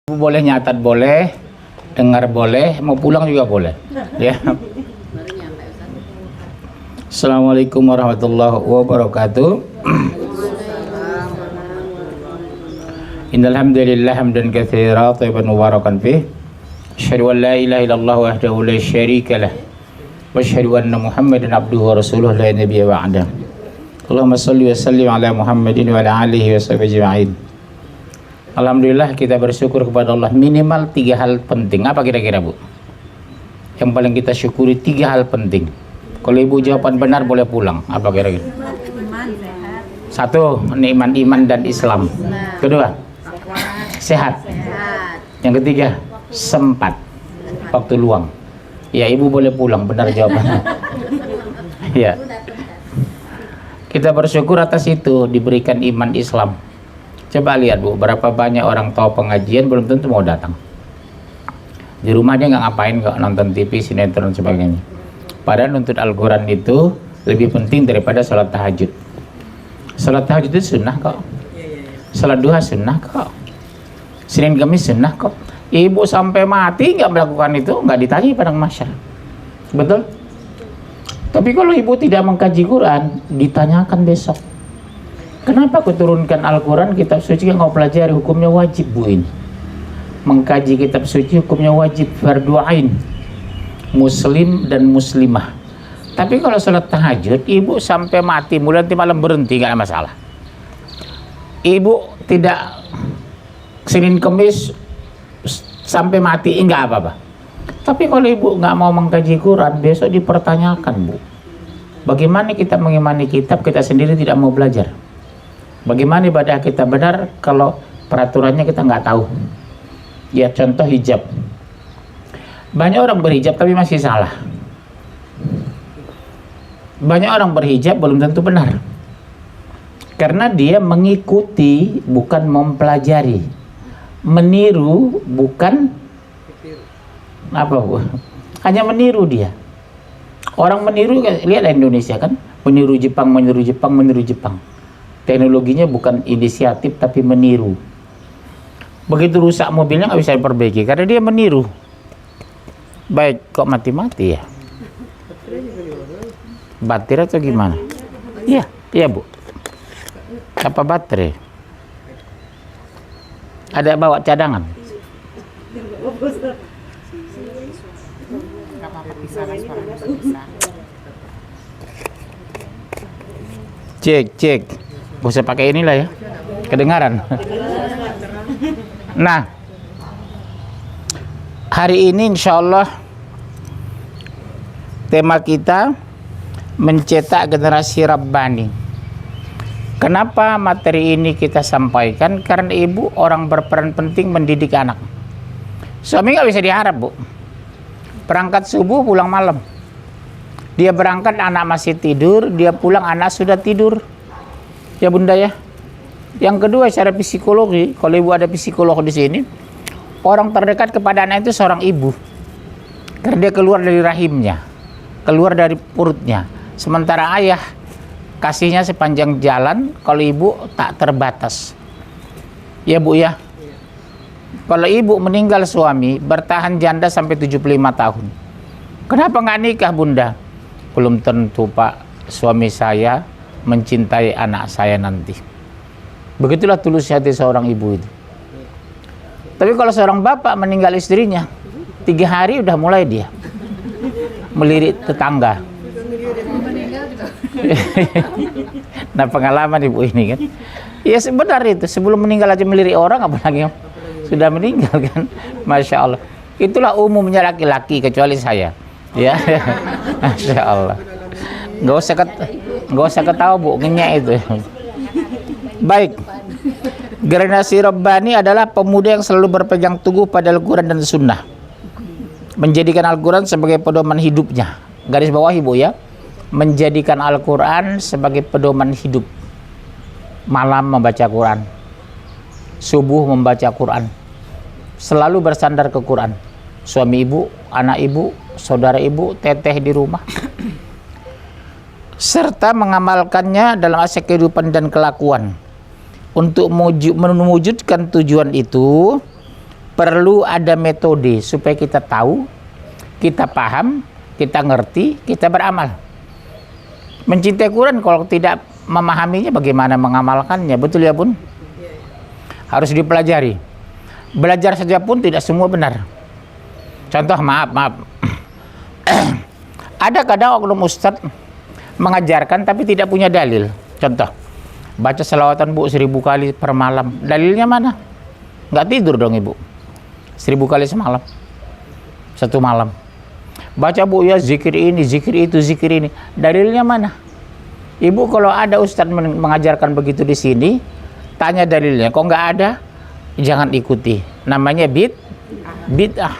Boleh nyatat boleh, dengar boleh, mau pulang juga boleh. Ya. Assalamualaikum warahmatullahi wabarakatuh. Innal hamdalillah hamdan katsiran thayyiban mubarakan fih. Asyhadu an la ilaha illallah wahdahu la syarika lah. Wa asyhadu anna Muhammadan abduhu wa rasuluhu la nabiyya ba'dah. Allahumma shalli wa sallim ala Muhammadin wa ala alihi wa sahbihi ajma'in. Alhamdulillah kita bersyukur kepada Allah minimal 3 hal penting. Apa kira-kira Bu? Yang paling kita syukuri 3 hal penting. Kalau Ibu jawaban benar boleh pulang. Apa kira-kira? Satu, nikmat iman dan Islam. Kedua, sehat. Yang ketiga, sempat. Waktu luang. Ya Ibu boleh pulang, benar jawabannya. Ya. Kita bersyukur atas itu diberikan iman Islam. Coba lihat Bu, berapa banyak orang tahu pengajian belum tentu mau datang. Di rumahnya nggak ngapain, nggak nonton TV, sinetron dan sebagainya. Padahal nuntut Al-Quran itu lebih penting daripada sholat tahajud. Sholat tahajud itu sunnah kok. Sholat duha sunnah kok. Senin Kamis sunnah kok. Ibu sampai mati nggak melakukan itu, nggak ditanya pada masyarakat. Betul? Tapi kalau ibu tidak mengkaji Quran, ditanyakan besok. Kenapa aku turunkan Al-Quran, kitab suci yang kau pelajari hukumnya wajib Bu ini. Mengkaji kitab suci hukumnya wajib, fardu ain. Muslim dan muslimah. Tapi kalau sholat tahajud, ibu sampai mati, mulai nanti malam berhenti, nggak ada masalah. Ibu tidak Senin Kamis sampai mati, nggak apa-apa. Tapi kalau ibu nggak mau mengkaji Quran, besok dipertanyakan Bu. Bagaimana kita mengimani kitab, kita sendiri tidak mau belajar. Bagaimana ibadah kita benar kalau peraturannya kita nggak tahu. Ya contoh hijab. Banyak orang berhijab tapi masih salah. Banyak orang berhijab belum tentu benar. Karena dia mengikuti bukan mempelajari. Meniru bukan apa Bu? Hanya meniru dia. Orang meniru, lihat Indonesia kan, meniru Jepang, meniru Jepang, meniru Jepang. Teknologinya bukan inisiatif tapi meniru. Begitu rusak mobilnya nggak bisa diperbaiki karena dia meniru. Baik, kok mati-mati ya? Baterai atau gimana? Iya, iya Bu. Apa baterai? Ada bawa cadangan? Cek. Gak usah pakai inilah ya, kedengaran. Nah, hari ini insya Allah tema kita mencetak generasi Rabbani. Kenapa materi ini kita sampaikan? Karena ibu orang berperan penting mendidik anak. Suami nggak bisa diharap Bu. Berangkat subuh pulang malam. Dia berangkat anak masih tidur, dia pulang anak sudah tidur. Ya Bunda ya. Yang kedua secara psikologi, kalau ibu ada psikolog di sini, orang terdekat kepada anak itu seorang ibu. Karena dia keluar dari rahimnya, keluar dari perutnya. Sementara ayah kasihnya sepanjang jalan, kalau ibu tak terbatas. Ya Bu ya. Kalau ibu meninggal suami, bertahan janda sampai 75 tahun. Kenapa nggak nikah Bunda? Belum tentu Pak, suami saya mencintai anak saya nanti. Begitulah tulus hati seorang ibu itu. Tapi kalau seorang bapak meninggal istrinya, 3 hari udah mulai dia melirik tetangga. Nah pengalaman ibu ini kan, ya sebentar itu sebelum meninggal aja melirik orang, apalagi sudah meninggal kan. Masya Allah. Itulah umumnya laki-laki kecuali saya. Ya, Masya Allah. Nggak usah ketawa Bu, ngenyek itu. Baik. Generasi Rabbani adalah pemuda yang selalu berpegang teguh pada Al-Quran dan Sunnah, menjadikan Al-Quran sebagai pedoman hidupnya. Garis bawah Ibu ya, menjadikan Al-Quran sebagai pedoman hidup. Malam membaca Quran, subuh membaca Quran, selalu bersandar ke Quran. Suami ibu, anak ibu, saudara ibu, teteh di rumah, serta mengamalkannya dalam aspek kehidupan dan kelakuan. Untuk mewujudkan tujuan itu, Perlu ada metode supaya kita tahu, kita paham, kita ngerti, kita beramal. Mencintai Quran kalau tidak memahaminya bagaimana mengamalkannya, betul ya Bun? Harus dipelajari. Belajar saja pun tidak semua benar. Contoh, maaf. Ada kadang oknum ustadz mengajarkan tapi tidak punya dalil. Contoh, baca selawatan Bu 1000 kali per malam. Dalilnya mana? Nggak tidur dong Ibu. 1000 kali semalam. Satu malam. Baca Bu ya zikir ini, zikir itu, zikir ini. Dalilnya mana? Ibu kalau ada ustadz mengajarkan begitu di sini, tanya dalilnya. Kok nggak ada? Jangan ikuti. Namanya bid'ah.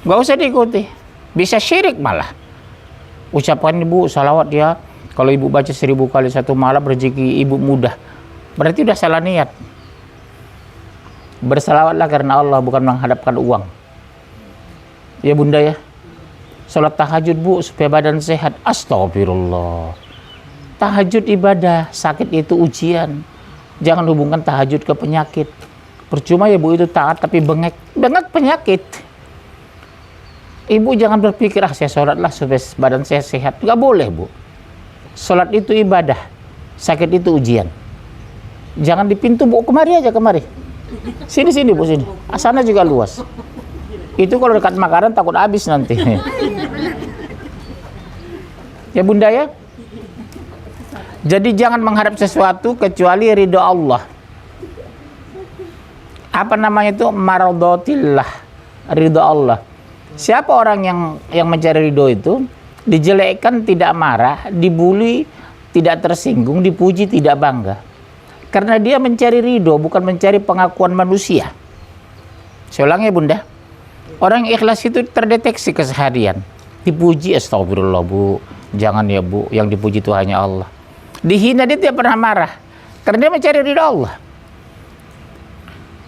Nggak usah diikuti. Bisa syirik malah. Ucapkan Ibu salawat ya. Kalau Ibu baca 1000 kali satu malam, rezeki Ibu mudah. Berarti udah salah niat. Bersalawatlah karena Allah, bukan menghadapkan uang. Ya Bunda ya. Salat tahajud Bu supaya badan sehat. Astagfirullah. Tahajud ibadah, sakit itu ujian. Jangan hubungkan tahajud ke penyakit. Percuma ya Bu itu taat tapi bengek penyakit. Ibu jangan berpikir saya sholatlah supaya badan saya sehat. Nggak boleh Bu. Sholat itu ibadah, sakit itu ujian. Jangan di pintu Bu, kemari aja kemari. Sini Bu sini. Sana juga luas. Itu kalau dekat makanan takut habis nanti. Ya Bunda ya. Jadi jangan mengharap sesuatu kecuali ridho Allah. Apa namanya itu? Maradatillah. Ridho Allah. Siapa orang yang mencari ridho itu? Dijelekkan tidak marah, dibully tidak tersinggung, dipuji tidak bangga. Karena dia mencari ridho, bukan mencari pengakuan manusia. Saya ulangi Bunda. Orang yang ikhlas itu terdeteksi keseharian. Dipuji, astagfirullah Bu. Jangan ya Bu, yang dipuji itu hanya Allah. Dihina dia tidak pernah marah. Karena dia mencari ridho Allah.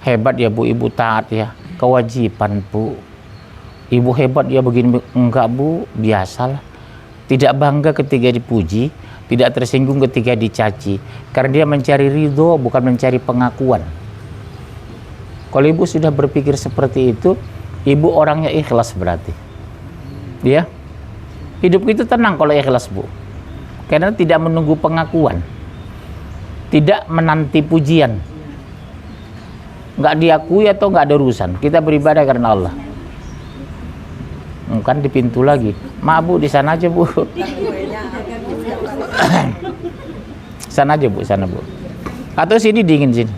Hebat ya Bu, Ibu taat ya. Kewajiban Bu. Ibu hebat ya begini. Enggak Bu, biasalah. Tidak bangga ketika dipuji, tidak tersinggung ketika dicaci. Karena dia mencari ridho, bukan mencari pengakuan. Kalau Ibu sudah berpikir seperti itu, Ibu orangnya ikhlas berarti. Ya. Hidup itu tenang kalau ikhlas Bu. Karena tidak menunggu pengakuan. Tidak menanti pujian. Nggak diakui atau nggak ada urusan. Kita beribadah karena Allah. Kan di pintu lagi. Maaf Bu, di sana aja Bu. Sana aja Bu, sana Bu. Atau sini dingin sini.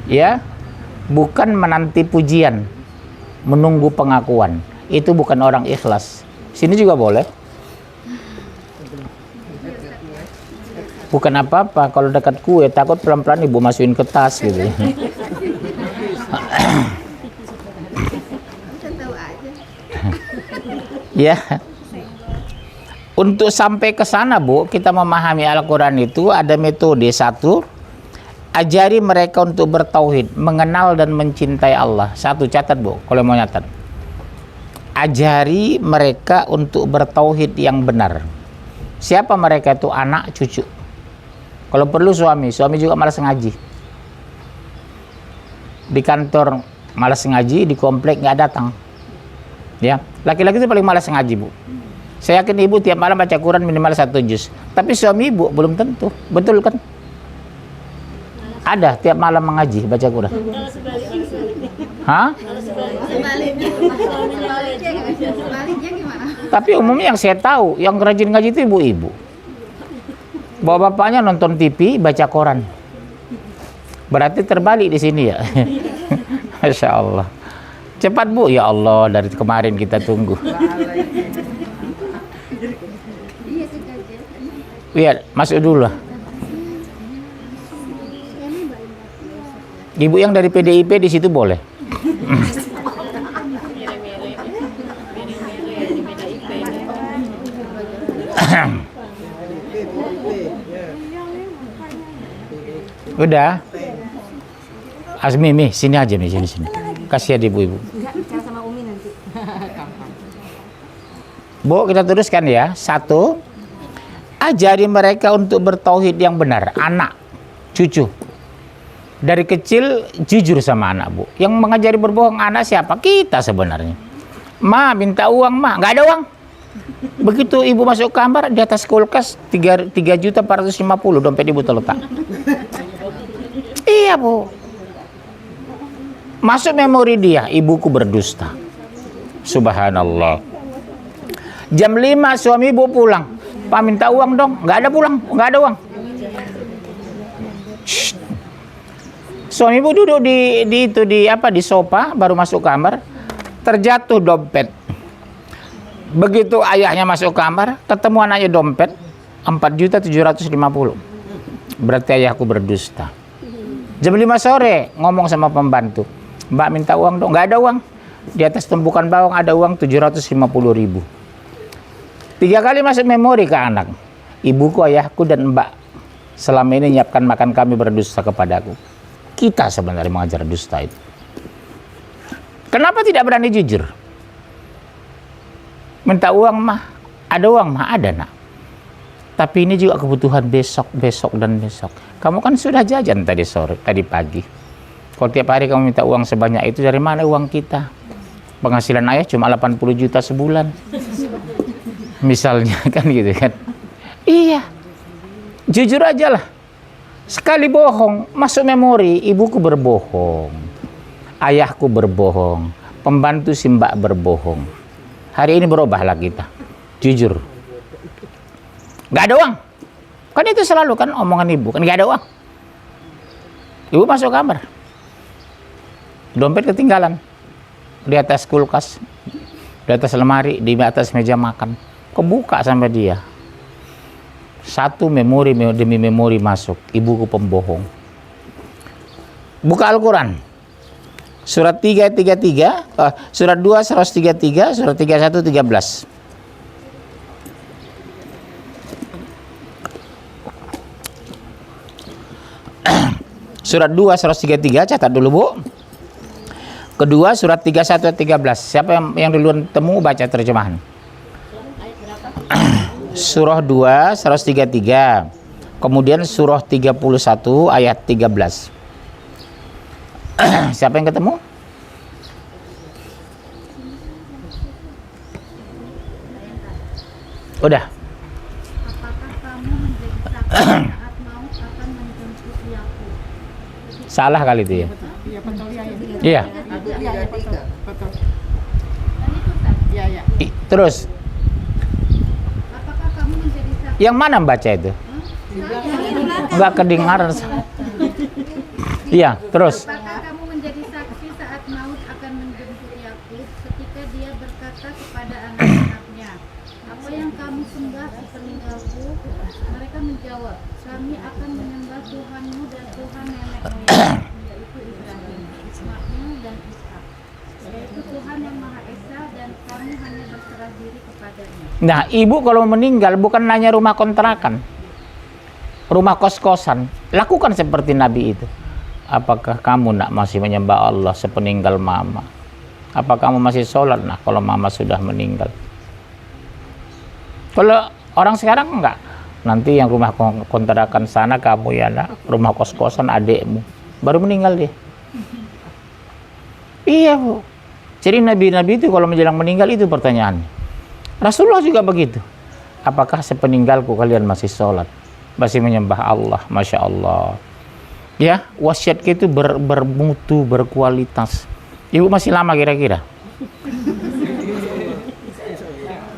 Ya, bukan menanti pujian, menunggu pengakuan. Itu bukan orang ikhlas. Sini juga boleh. Bukan apa-apa, kalau dekat kue takut pelan-pelan Ibu masukin ke tas gitu. Ya. Untuk sampai ke sana Bu, kita memahami Al-Quran itu ada metode. Satu, ajari mereka untuk bertauhid, mengenal dan mencintai Allah. Satu, catat Bu, kalau mau nyatat. Ajari mereka untuk bertauhid yang benar. Siapa mereka itu? Anak, cucu. Kalau perlu suami juga malas ngaji. Di kantor malas ngaji, di komplek nggak datang. Ya, laki-laki itu paling malas ngaji Bu. Saya yakin Ibu tiap malam baca Quran minimal 1 juz. Tapi suami Ibu belum tentu, betul kan? Ada tiap malam mengaji baca Quran. Hah? Tapi umumnya yang saya tahu, yang rajin ngaji itu ibu-ibu. Bawa bapaknya nonton TV, baca koran. Berarti terbalik di sini ya. Masya Allah. Cepat Bu, ya Allah, dari kemarin kita tunggu. Iya, masuk dulu lah. Ibu yang dari PDIP di situ boleh. Udah. Asmi, sini aja sini. Kasih ya ibu-ibu. Sama Umi nanti. Bu, kita teruskan ya. 1, ajari mereka untuk bertauhid yang benar. Anak, cucu. Dari kecil jujur sama anak, Bu. Yang mengajari berbohong anak siapa? Kita sebenarnya. Ma, minta uang, Ma. Nggak ada uang. Begitu ibu masuk kamar, di atas kulkas 3.450.000 dompet ibu terletak. Iya, Bu. Masuk memori dia, ibuku berdusta. Subhanallah. Jam 5 suami ibu pulang. Pak, minta uang dong. Nggak ada pulang, nggak ada uang. Shh. Suami ibu duduk di sofa, baru masuk kamar, terjatuh dompet. Begitu ayahnya masuk kamar, ketemu anaknya dompet 4.750.000. Berarti ayahku berdusta. Jam 5 sore ngomong sama pembantu, Mbak minta uang dong. Nggak ada uang. Di atas tumpukan bawang ada uang 750.000. 3 kali masuk memori ke anak. Ibuku, ayahku, dan Mbak selama ini nyiapkan makan kami berdusta kepadaku. Kita sebenarnya mengajar dusta itu. Kenapa tidak berani jujur? Minta uang mah, ada uang mah, ada nak. Tapi ini juga kebutuhan besok, dan besok. Kamu kan sudah jajan tadi sore, tadi pagi. Kalau tiap hari kamu minta uang sebanyak itu, dari mana uang kita? Penghasilan ayah cuma 80 juta sebulan. Misalnya kan gitu kan. Iya. Jujur aja lah. Sekali bohong, masuk memori, ibuku berbohong, ayahku berbohong, pembantu si Mbak berbohong. Hari ini berubahlah kita, jujur. Gak ada uang. Kan itu selalu kan omongan ibu, kan gak ada uang. Ibu masuk kamar, dompet ketinggalan di atas kulkas, di atas lemari, di atas meja makan. Kebuka sampai dia. Satu memori demi memori masuk. Ibuku pembohong. Buka Al-Quran. Surat 333, surat 2 133, surat 31 13. Surat 2 133, catat dulu, Bu. Kedua surat 31 13. Siapa yang duluan temu baca terjemahan. Surah 2 133. Kemudian surah 31 ayat 13. Siapa yang ketemu? Udah. Salah kali itu ya. Iya. Terus. Yang mana baca itu? Enggak kedengaran. Iya, terus. Apakah kamu menjadi saksi saat maut akan menjemput Yakub ketika dia berkata kepada anak-anaknya, apa yang kamu sembah sepeninggalku? Mereka menjawab, kami akan menyembah Tuhanmu dan Tuhan nenek moyang, yaitu Ibrahim, Ismail dan Ishak, yaitu Tuhan yang Maha Esa, dan kamu hanya berserah diri kepadanya. Nah, ibu kalau meninggal bukan nanya rumah kontrakan, rumah kos-kosan. Lakukan seperti Nabi itu. Apakah kamu nak masih menyembah Allah sepeninggal mama? Apa kamu masih sholat nak kalau mama sudah meninggal? Kalau orang sekarang enggak. Nanti yang rumah kontrakan sana kamu ya nak, rumah kos-kosan adikmu. Baru meninggal dia. Iya, Bu. Jadi nabi-nabi itu kalau menjelang meninggal itu pertanyaan. Rasulullah juga begitu. Apakah sepeninggalku kalian masih sholat? Masih menyembah Allah? Masya Allah. Ya, wasiat itu bermutu, berkualitas. Ibu masih lama kira-kira?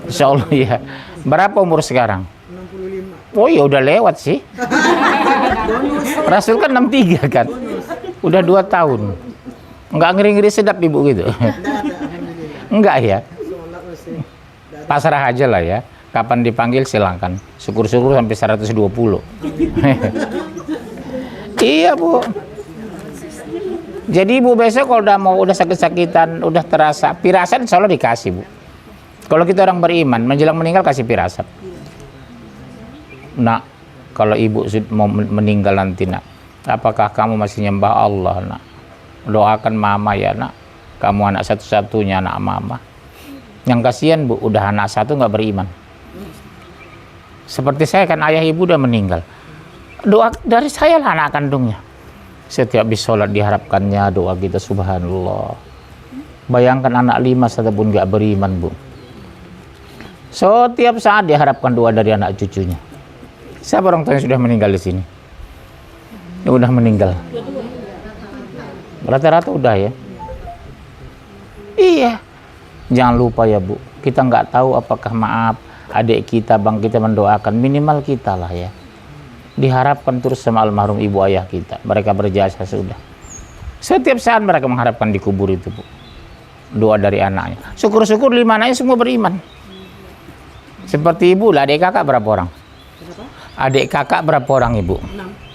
Insya Allah ya. Berapa umur sekarang? 65. Oh ya udah lewat sih. Rasul kan 63 kan? Udah 2 tahun. Enggak ngeri-ngeri sedap ibu gitu? Enggak ya? Pasrah aja lah ya. Kapan dipanggil silakan. Syukur-syukur sampai 120. Iya, Bu. Jadi ibu besok kalau udah sakit-sakitan, udah terasa firasat, insya Allah dikasih, Bu. Kalau kita orang beriman, menjelang meninggal kasih firasat. Nak, kalau ibu mau meninggal nanti nak, apakah kamu masih nyembah Allah nak? Doakan mama ya nak. Kamu anak satu-satunya anak mama. Yang kasihan Bu, udah anak satu nggak beriman. Seperti saya kan ayah ibu udah meninggal. Doa dari saya lah anak kandungnya. Setiap habis sholat diharapkannya doa kita, subhanallah. Bayangkan anak 5 satupun gak beriman, Bu. Setiap saat diharapkan doa dari anak cucunya. Siapa orang tua yang sudah meninggal di sini? Yang udah meninggal? Rata-rata udah ya? Iya. Jangan lupa ya, Bu. Kita nggak tahu apakah maaf adik kita, bang kita mendoakan. Minimal kita lah ya. Diharapkan terus sama almarhum ibu ayah kita. Mereka berjasa sudah. Setiap saat mereka mengharapkan di kubur itu, Bu. Doa dari anaknya. Syukur-syukur 5 anaknya semua beriman. Seperti ibu lah, adik kakak berapa orang? Adik kakak berapa orang, Ibu?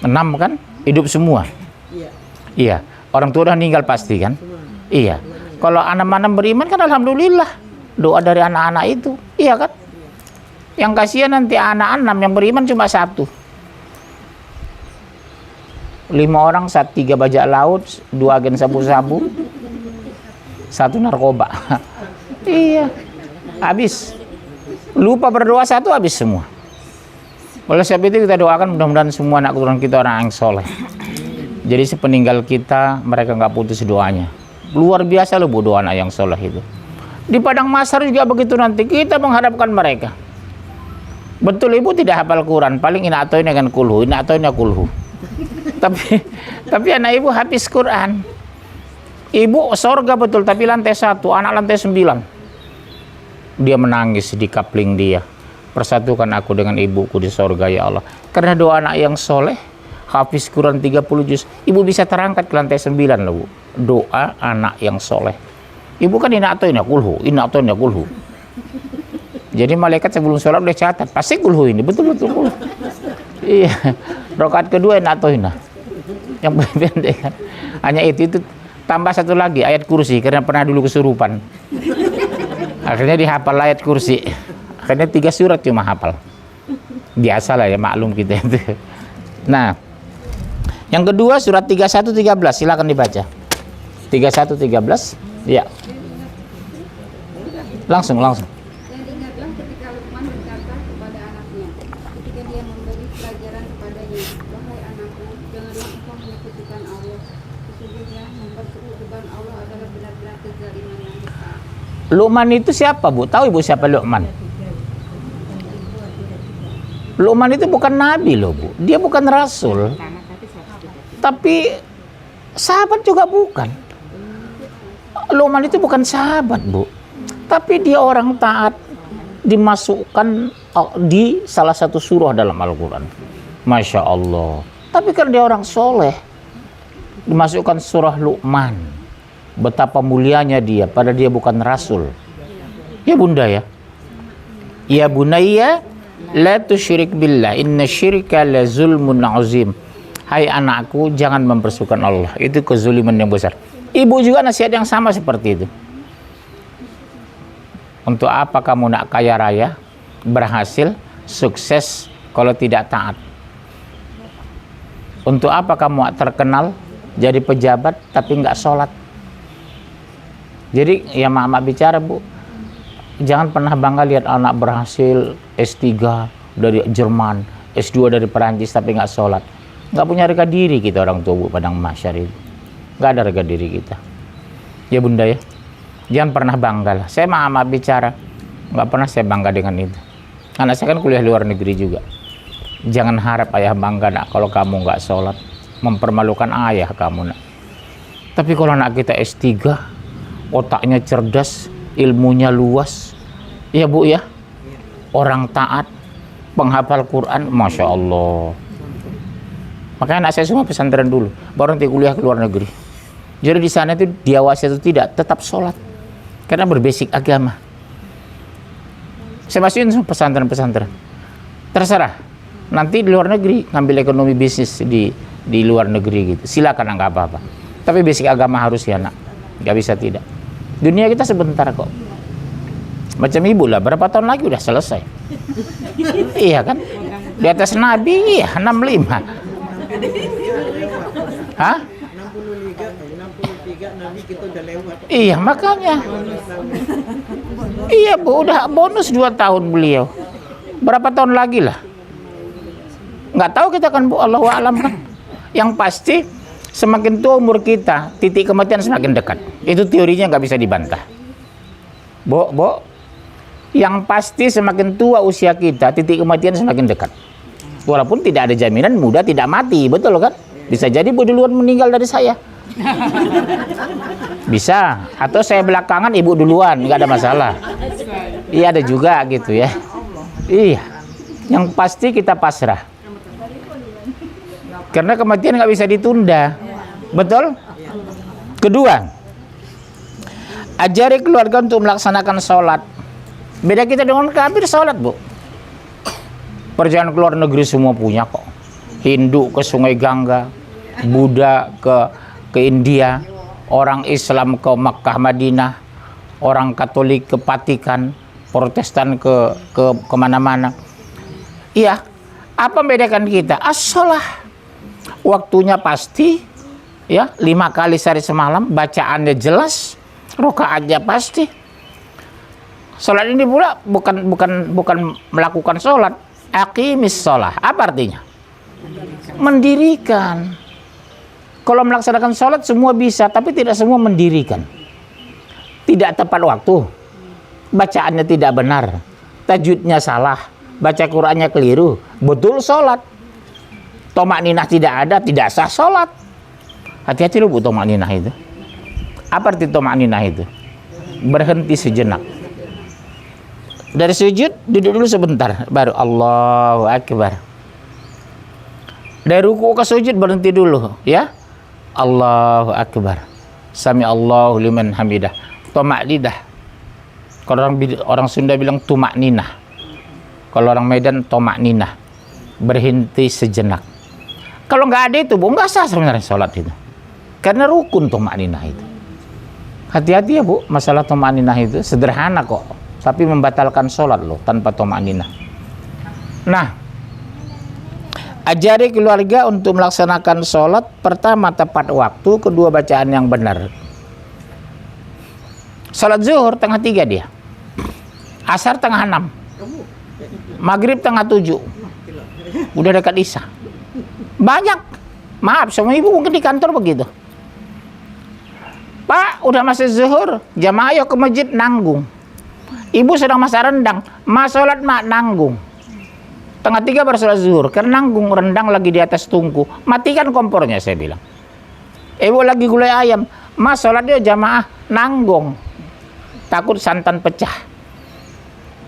6 kan? Hidup semua? Iya. Orang tua udah meninggal pasti kan? Iya. Kalau anak-anak beriman kan alhamdulillah. Doa dari anak-anak itu. Iya kan? Yang kasihan nanti anak 6 yang beriman cuma 1. 5 orang, 3 bajak laut, 2 agen sabu-sabu, 1 narkoba. Iya. Habis. Lupa berdoa 1 habis semua. Oleh sebab itu kita doakan mudah-mudahan semua anak keturunan kita orang yang soleh. Jadi sepeninggal kita mereka nggak putus doanya. Luar biasa loh, Bu, doa anak yang soleh itu. Di padang mahsyar juga begitu, nanti kita mengharapkan mereka. Betul Ibu tidak hafal Quran, paling ina atau ini kan kulhu, ina atau ini kulhu. Tapi anak Ibu habis Quran. Ibu sorga betul, tapi lantai 1, anak lantai 9. Dia menangis di kapling dia. Persatukan aku dengan ibuku di sorga ya Allah. Karena doa anak yang soleh, hafiz Quran 30 juz, Ibu bisa terangkat ke lantai 9 loh, Bu. Doa anak yang soleh. Ibu kan ina atau ini kulhu, ina atau ini kulhu. Jadi malaikat sebelum sholat udah catat, pasti kulhu ini, betul-betul kulhu. Iya. Rakaat kedua ina atau ina. Yang pendek kan. Hanya itu tambah 1 lagi ayat kursi karena pernah dulu kesurupan. Akhirnya dihafal ayat kursi. Akhirnya 3 surat cuma hafal. Biasalah ya, maklum kita itu. Nah, yang kedua surat 31 13 silakan dibaca. 31 13. Ya. Langsung. Dan ingatlah ketika Luqman berkata kepada anaknya, ketika dia memberi pelajaran kepadanya, wahai anakku, janganlah engkau menyekutukan Allah. Sesungguhnya mempersekutukan Allah adalah benar-benar kezaliman yang besar. Luqman itu siapa, Bu? Tahu Ibu siapa Luqman? Luqman itu bukan nabi loh, Bu. Dia bukan rasul. Tapi sahabat juga bukan. Luqman itu bukan sahabat, Bu. Tapi dia orang taat, dimasukkan di salah satu surah dalam Al-Quran. Masya Allah. Tapi kan dia orang soleh, dimasukkan surah Luqman. Betapa mulianya dia, pada dia bukan rasul. Ya Bunda ya. Ya Bunayya, la tusyrik billah, inna syirka la zulmun azim. Hai anakku, jangan mempersekutukan Allah. Itu kezuliman yang besar. Ibu juga nasihat yang sama seperti itu. Untuk apa kamu nak kaya raya, berhasil, sukses kalau tidak taat? Untuk apa kamu terkenal, jadi pejabat tapi nggak sholat? Jadi ya mama bicara, Bu, jangan pernah bangga lihat anak berhasil S3 dari Jerman, S2 dari Perancis tapi nggak sholat. Nggak punya harga diri kita orang tua, Bu, padang mahsyar itu. Nggak ada harga diri kita. Ya Bunda ya. Jangan pernah bangga lah. Saya mama bicara, nggak pernah saya bangga dengan itu. Anak saya kan kuliah luar negeri juga. Jangan harap ayah bangga nak kalau kamu nggak sholat, mempermalukan ayah kamu nak. Tapi kalau anak kita S3, otaknya cerdas, ilmunya luas, ya Bu ya, orang taat, penghafal Quran, Masya Allah. Makanya anak saya semua pesantren dulu, baru nanti kuliah ke luar negeri. Jadi di sana itu diawasi atau tidak, tetap sholat. Karena berbasic agama. Saya masukin pesantren-pesantren. Terserah. Nanti di luar negeri ngambil ekonomi bisnis di luar negeri gitu. Silakan, nggak apa-apa. Tapi basic agama harus ya nak. Nggak bisa tidak. Dunia kita sebentar kok. Macam ibu lah, berapa tahun lagi udah selesai. Iya kan? Di atas Nabi, iya 65. Hah? 63 Nabi kita udah lewat. Iya makanya. Iya Bu, udah bonus 2 tahun beliau. Berapa tahun lagi lah? Nggak tahu kita kan Bu, Allahu a'lam kan. Yang pasti Semakin tua umur kita, titik kematian semakin dekat. Itu teorinya nggak bisa dibantah. Bo, yang pasti semakin tua usia kita, titik kematian semakin dekat. Walaupun tidak ada jaminan muda tidak mati, betul kan? Bisa jadi ibu duluan meninggal dari saya. Bisa, atau saya belakangan ibu duluan, nggak ada masalah. Iya ada juga gitu ya. Iya, yang pasti kita pasrah. Karena kematian nggak bisa ditunda, betul? Kedua, ajari keluarga untuk melaksanakan sholat. Beda kita dengan kafir sholat, Bu. Perjalanan ke luar negeri semua punya kok. Hindu ke Sungai Gangga, Buddha ke India, orang Islam ke Makkah Madinah, orang Katolik ke Vatikan, Protestan ke kemana-mana. Iya, apa membedakan kita? As-sholah. Waktunya pasti, ya 5 kali sehari semalam, bacaannya jelas, rokaatnya pasti. Sholat ini pula bukan melakukan sholat, aqimis sholah. Apa artinya? Mendirikan. Kalau melaksanakan sholat semua bisa, tapi tidak semua mendirikan. Tidak tepat waktu, bacaannya tidak benar, tajwidnya salah, baca Qur'annya keliru, betul sholat. Tomak ninah tidak ada, tidak sah sholat. Hati-hati lu Bu tomak ninah itu. Apa arti tomak ninah itu? Berhenti sejenak. Dari sujud, duduk dulu sebentar, baru Allahu Akbar. Dari ruku ke sujud berhenti dulu, ya. Allahu Akbar. Sami Allahu liman hamidah. Tomak lidah. Kalau orang Sunda bilang tumak ninah. Kalau orang Medan tomak ninah. Berhenti sejenak. Kalau nggak ada itu, Bu, nggak sah sebenarnya sholat itu. Karena rukun tomak ninah itu. Hati-hati ya Bu, masalah tomak ninah itu sederhana kok. Tapi membatalkan sholat loh, tanpa tomak ninah. Nah, ajari keluarga untuk melaksanakan sholat. Pertama, tepat waktu. Kedua, bacaan yang benar. Sholat zuhur tengah 3 dia. Asar tengah 6. Maghrib tengah 7. Udah dekat isya. Banyak. Maaf, semua ibu mungkin di kantor begitu. Pak, udah masih zuhur, jamaah ayo ke masjid nanggung. Ibu sedang masak rendang, mas sholat mak nanggung. Tengah 3 baru sholat zuhur, karena nanggung rendang lagi di atas tungku. Matikan kompornya, saya bilang. Ibu lagi gulai ayam, mas sholat dia jamaah nanggung. Takut santan pecah.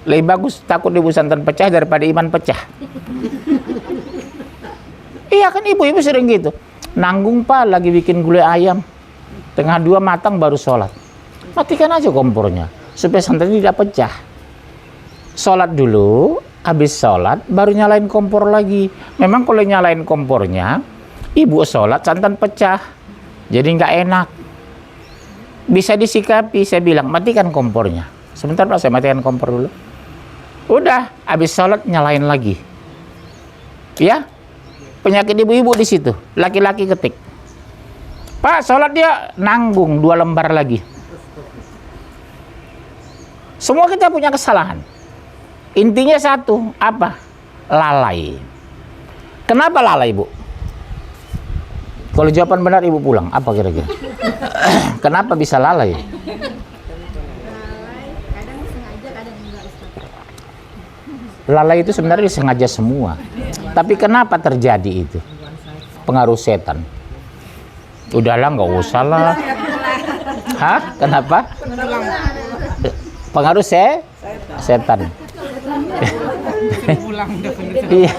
Lebih bagus takut ibu santan pecah daripada iman pecah. Iya kan ibu-ibu sering gitu. Nanggung Pak, lagi bikin gulai ayam. Tengah 2 matang baru sholat. Matikan aja kompornya, supaya santan tidak pecah. Sholat dulu, habis sholat baru nyalain kompor lagi. Memang kalau nyalain kompornya, ibu sholat santan pecah. Jadi nggak enak. Bisa disikapi, saya bilang, matikan kompornya. Sebentar Pak, saya matikan kompor dulu. Udah, habis sholat nyalain lagi. Ya, penyakit ibu-ibu di situ. Laki-laki ketik. Pak, sholat dia nanggung 2 lembar lagi. Semua kita punya kesalahan. Intinya satu, apa? Lalai. Kenapa lalai, Bu? Kalau jawaban benar ibu pulang, apa kira-kira? Kenapa bisa lalai? Kadang sengaja, kadang enggak. Lalai itu sebenarnya disengaja semua. Tapi kenapa terjadi itu? Pengaruh setan. Udahlah, nggak usah lah. Hah? Kenapa? Pengaruh setan. Iya.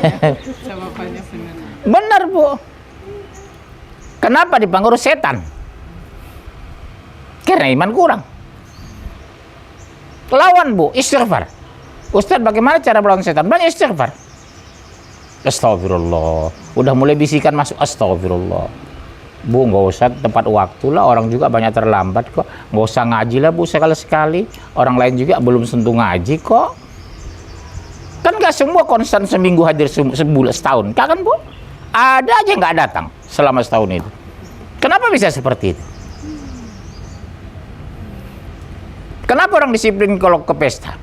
Benar, Bu. Kenapa dipengaruhi setan? Karena iman kurang. Lawan, Bu, istighfar. Ustaz, bagaimana cara melawan setan? Banyak istighfar. Astagfirullah. Udah mulai bisikan masuk astagfirullah. Bu, nggak usah tepat waktu lah. Orang juga banyak terlambat kok. Nggak usah ngaji lah, Bu, sekali-sekali. Orang lain juga belum sentuh ngaji kok. Kan nggak semua konstan seminggu hadir sebulan setahun. Kan, Bu? Ada aja nggak datang selama setahun itu. Kenapa bisa seperti itu? Kenapa orang disiplin kalau ke pesta?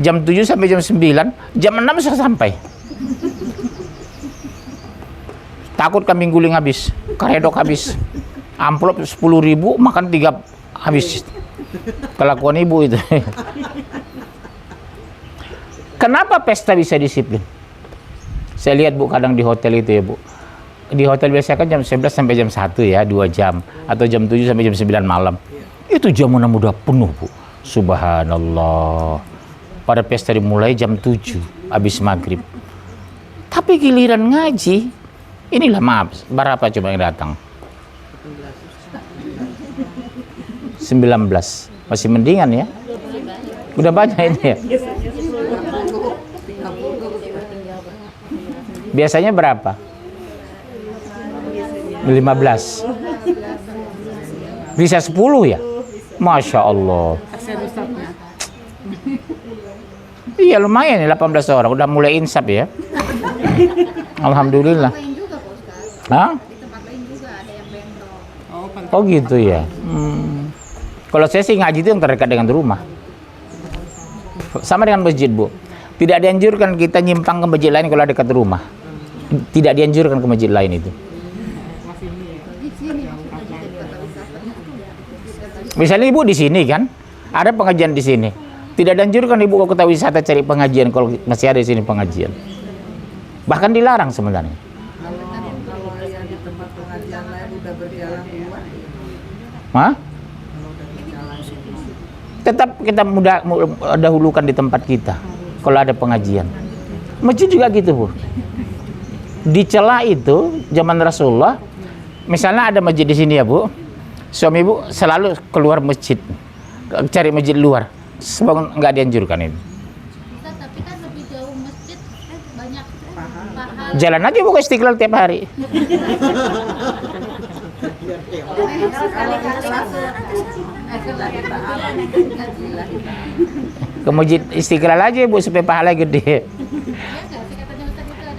Jam 7 sampai jam 9, jam 6 sudah sampai. Takut kambing guling habis, karedok habis. Amplop 10.000, makan 3 habis. Kelakuan ibu itu. Kenapa pesta bisa disiplin? Saya lihat Bu kadang di hotel itu ya Bu. Di hotel biasa kan jam 11 sampai jam 1 ya, 2 jam. Atau jam 7 sampai jam 9 malam. Itu jam 6 udah penuh Bu. Subhanallah. Pada pesta dimulai jam 7 habis maghrib. Tapi giliran ngaji, inilah maaf, berapa coba yang datang? 19. Masih mendingan ya. Udah banyak ini ya. Biasanya berapa? 15. Bisa 10 ya? Masya Allah. Iya lumayan ya 18 orang. Udah mulai insaf ya. Alhamdulillah. Lain juga Pak Ustaz. Hah? Di tempat lain juga ada yang bentrok. Oh gitu ya. Kalau saya sih ngaji itu yang terdekat dengan rumah. Sama dengan masjid Bu. Tidak dianjurkan kita nyimpang ke masjid lain kalau dekat rumah. Tidak dianjurkan ke masjid lain itu. Misalnya ibu di sini kan, ada pengajian di sini. Tidak dianjurkan ibu ke kota wisata cari pengajian kalau masih ada di sini pengajian. Bahkan dilarang sebenarnya. Kalau yang di tempat pengajian lain udah berjalan keluar. Hah? Tetap kita dahulukan di tempat kita kalau ada pengajian. Masjid juga gitu Bu. Di celah itu zaman Rasulullah, misalnya ada masjid di sini ya Bu, suami ibu selalu keluar masjid, cari masjid luar, sebab nggak dianjurkan itu. Ustaz, tapi kan lebih jauh masjid, banyak pahala. Jalan aja Bu ke Istiqlal tiap hari. Ke masjid Istiqlal aja Bu supaya pahala gede.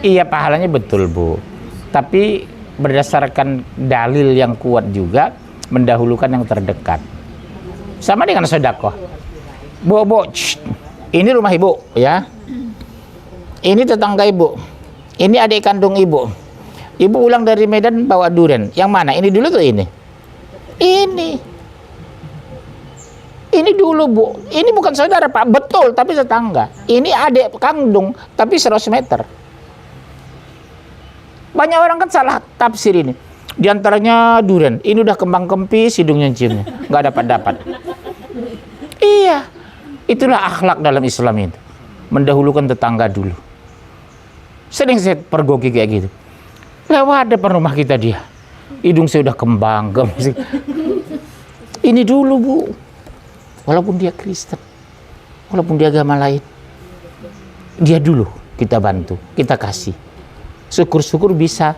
Iya pahalanya betul Bu. Tapi berdasarkan dalil yang kuat juga mendahulukan yang terdekat. Sama dengan sedekah. Bu, ini rumah ibu ya. Ini tetangga ibu. Ini adik kandung ibu. Ibu pulang dari Medan bawa durian. Yang mana? Ini dulu tuh ini. Ini dulu Bu. Ini bukan saudara Pak, betul, tapi tetangga. Ini adik kandung, tapi 100 meter. Banyak orang kan salah tafsir ini. Di antaranya durian. Ini udah kembang kempis, hidungnya ciumnya. Nggak dapat. Iya. Itulah akhlak dalam Islam itu. Mendahulukan tetangga dulu. Sering saya pergoki kayak gitu. Lewat depan rumah kita dia. Hidung saya udah kembang kempis. Ini dulu Bu. Walaupun dia Kristen. Walaupun dia agama lain. Dia dulu kita bantu. Kita kasih. Syukur-syukur bisa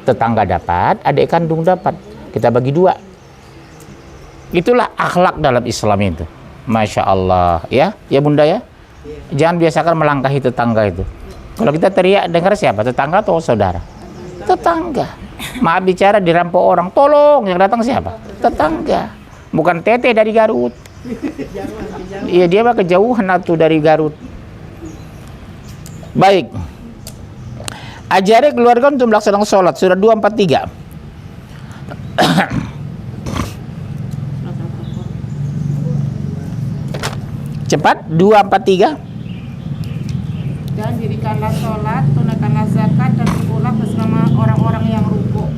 tetangga dapat, adik kandung dapat. Kita bagi 2. Itulah akhlak dalam Islam itu. Masya Allah. Ya Bunda ya. Jangan biasakan melangkahi tetangga itu. Kalau kita teriak dengar siapa? Tetangga atau saudara? Tetangga. Maaf bicara dirampok orang. Tolong yang datang siapa? Tetangga. Bukan teteh dari Garut. Iya dia mah kejauhan atau dari Garut. Baik. Ajari keluarga untuk melaksanakan sholat. Surah 243. Cepat, 243. Dan dirikanlah sholat, tunaikanlah zakat, dan rukuklah bersama orang-orang yang ruku.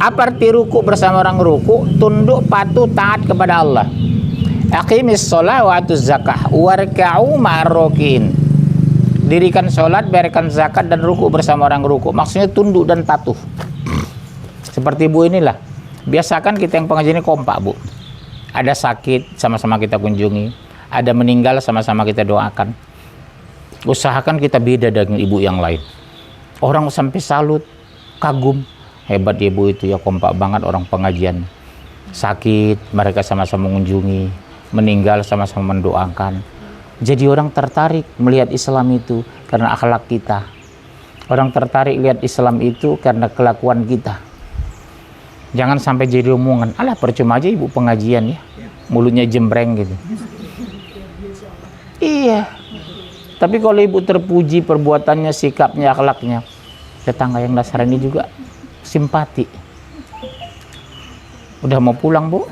Apa arti ruku bersama orang ruku? Tunduk, patuh, taat kepada Allah. Aqimis sholat wa atuz zakah warka'u ma'arrokin. Dirikan sholat, bayarkan zakat, dan ruku bersama orang ruku. Maksudnya tunduk dan patuh. Seperti Bu inilah. Biasakan kita yang pengajian ini kompak Bu. Ada sakit, sama-sama kita kunjungi. Ada meninggal, sama-sama kita doakan. Usahakan kita beda dengan ibu yang lain. Orang sampai salut, kagum. Hebat ibu itu ya, kompak banget orang pengajian. Sakit, mereka sama-sama mengunjungi. Meninggal, sama-sama mendoakan. Jadi orang tertarik melihat Islam itu karena akhlak kita. Orang tertarik lihat Islam itu karena kelakuan kita. Jangan sampai jadi omongan, alah percuma aja ibu pengajian ya. Mulutnya jembreng gitu. Iya. Tapi kalau ibu terpuji perbuatannya, sikapnya, akhlaknya, tetangga yang dasar ini juga simpati. Udah mau pulang, Bu?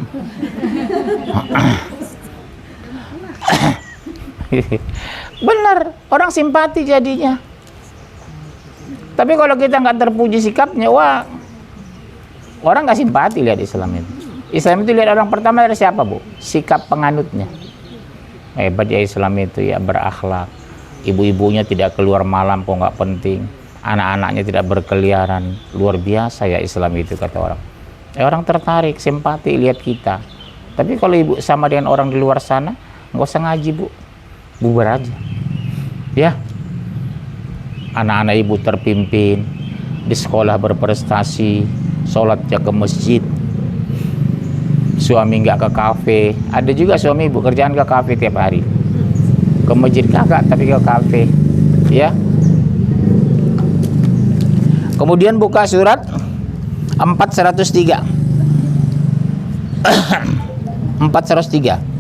Benar, orang simpati jadinya. Tapi kalau kita nggak terpuji sikapnya, wah, orang nggak simpati lihat Islam itu. Islam itu lihat orang pertama dari siapa, Bu? Sikap penganutnya. Hebat ya Islam itu ya, berakhlak. Ibu-ibunya tidak keluar malam kok nggak penting. Anak-anaknya tidak berkeliaran. Luar biasa ya Islam itu, kata orang. Orang tertarik, simpati lihat kita. Tapi kalau ibu sama dengan orang di luar sana, nggak usah ngaji, Bu. Bubar aja. Ya. Anak-anak ibu terpimpin, di sekolah berprestasi, sholatnya ke masjid. Suami nggak ke kafe. Ada juga suami ibu kerjaan ke kafe tiap hari. Ke masjid kagak, tapi ke kafe. Ya. Kemudian buka surat 403. 403.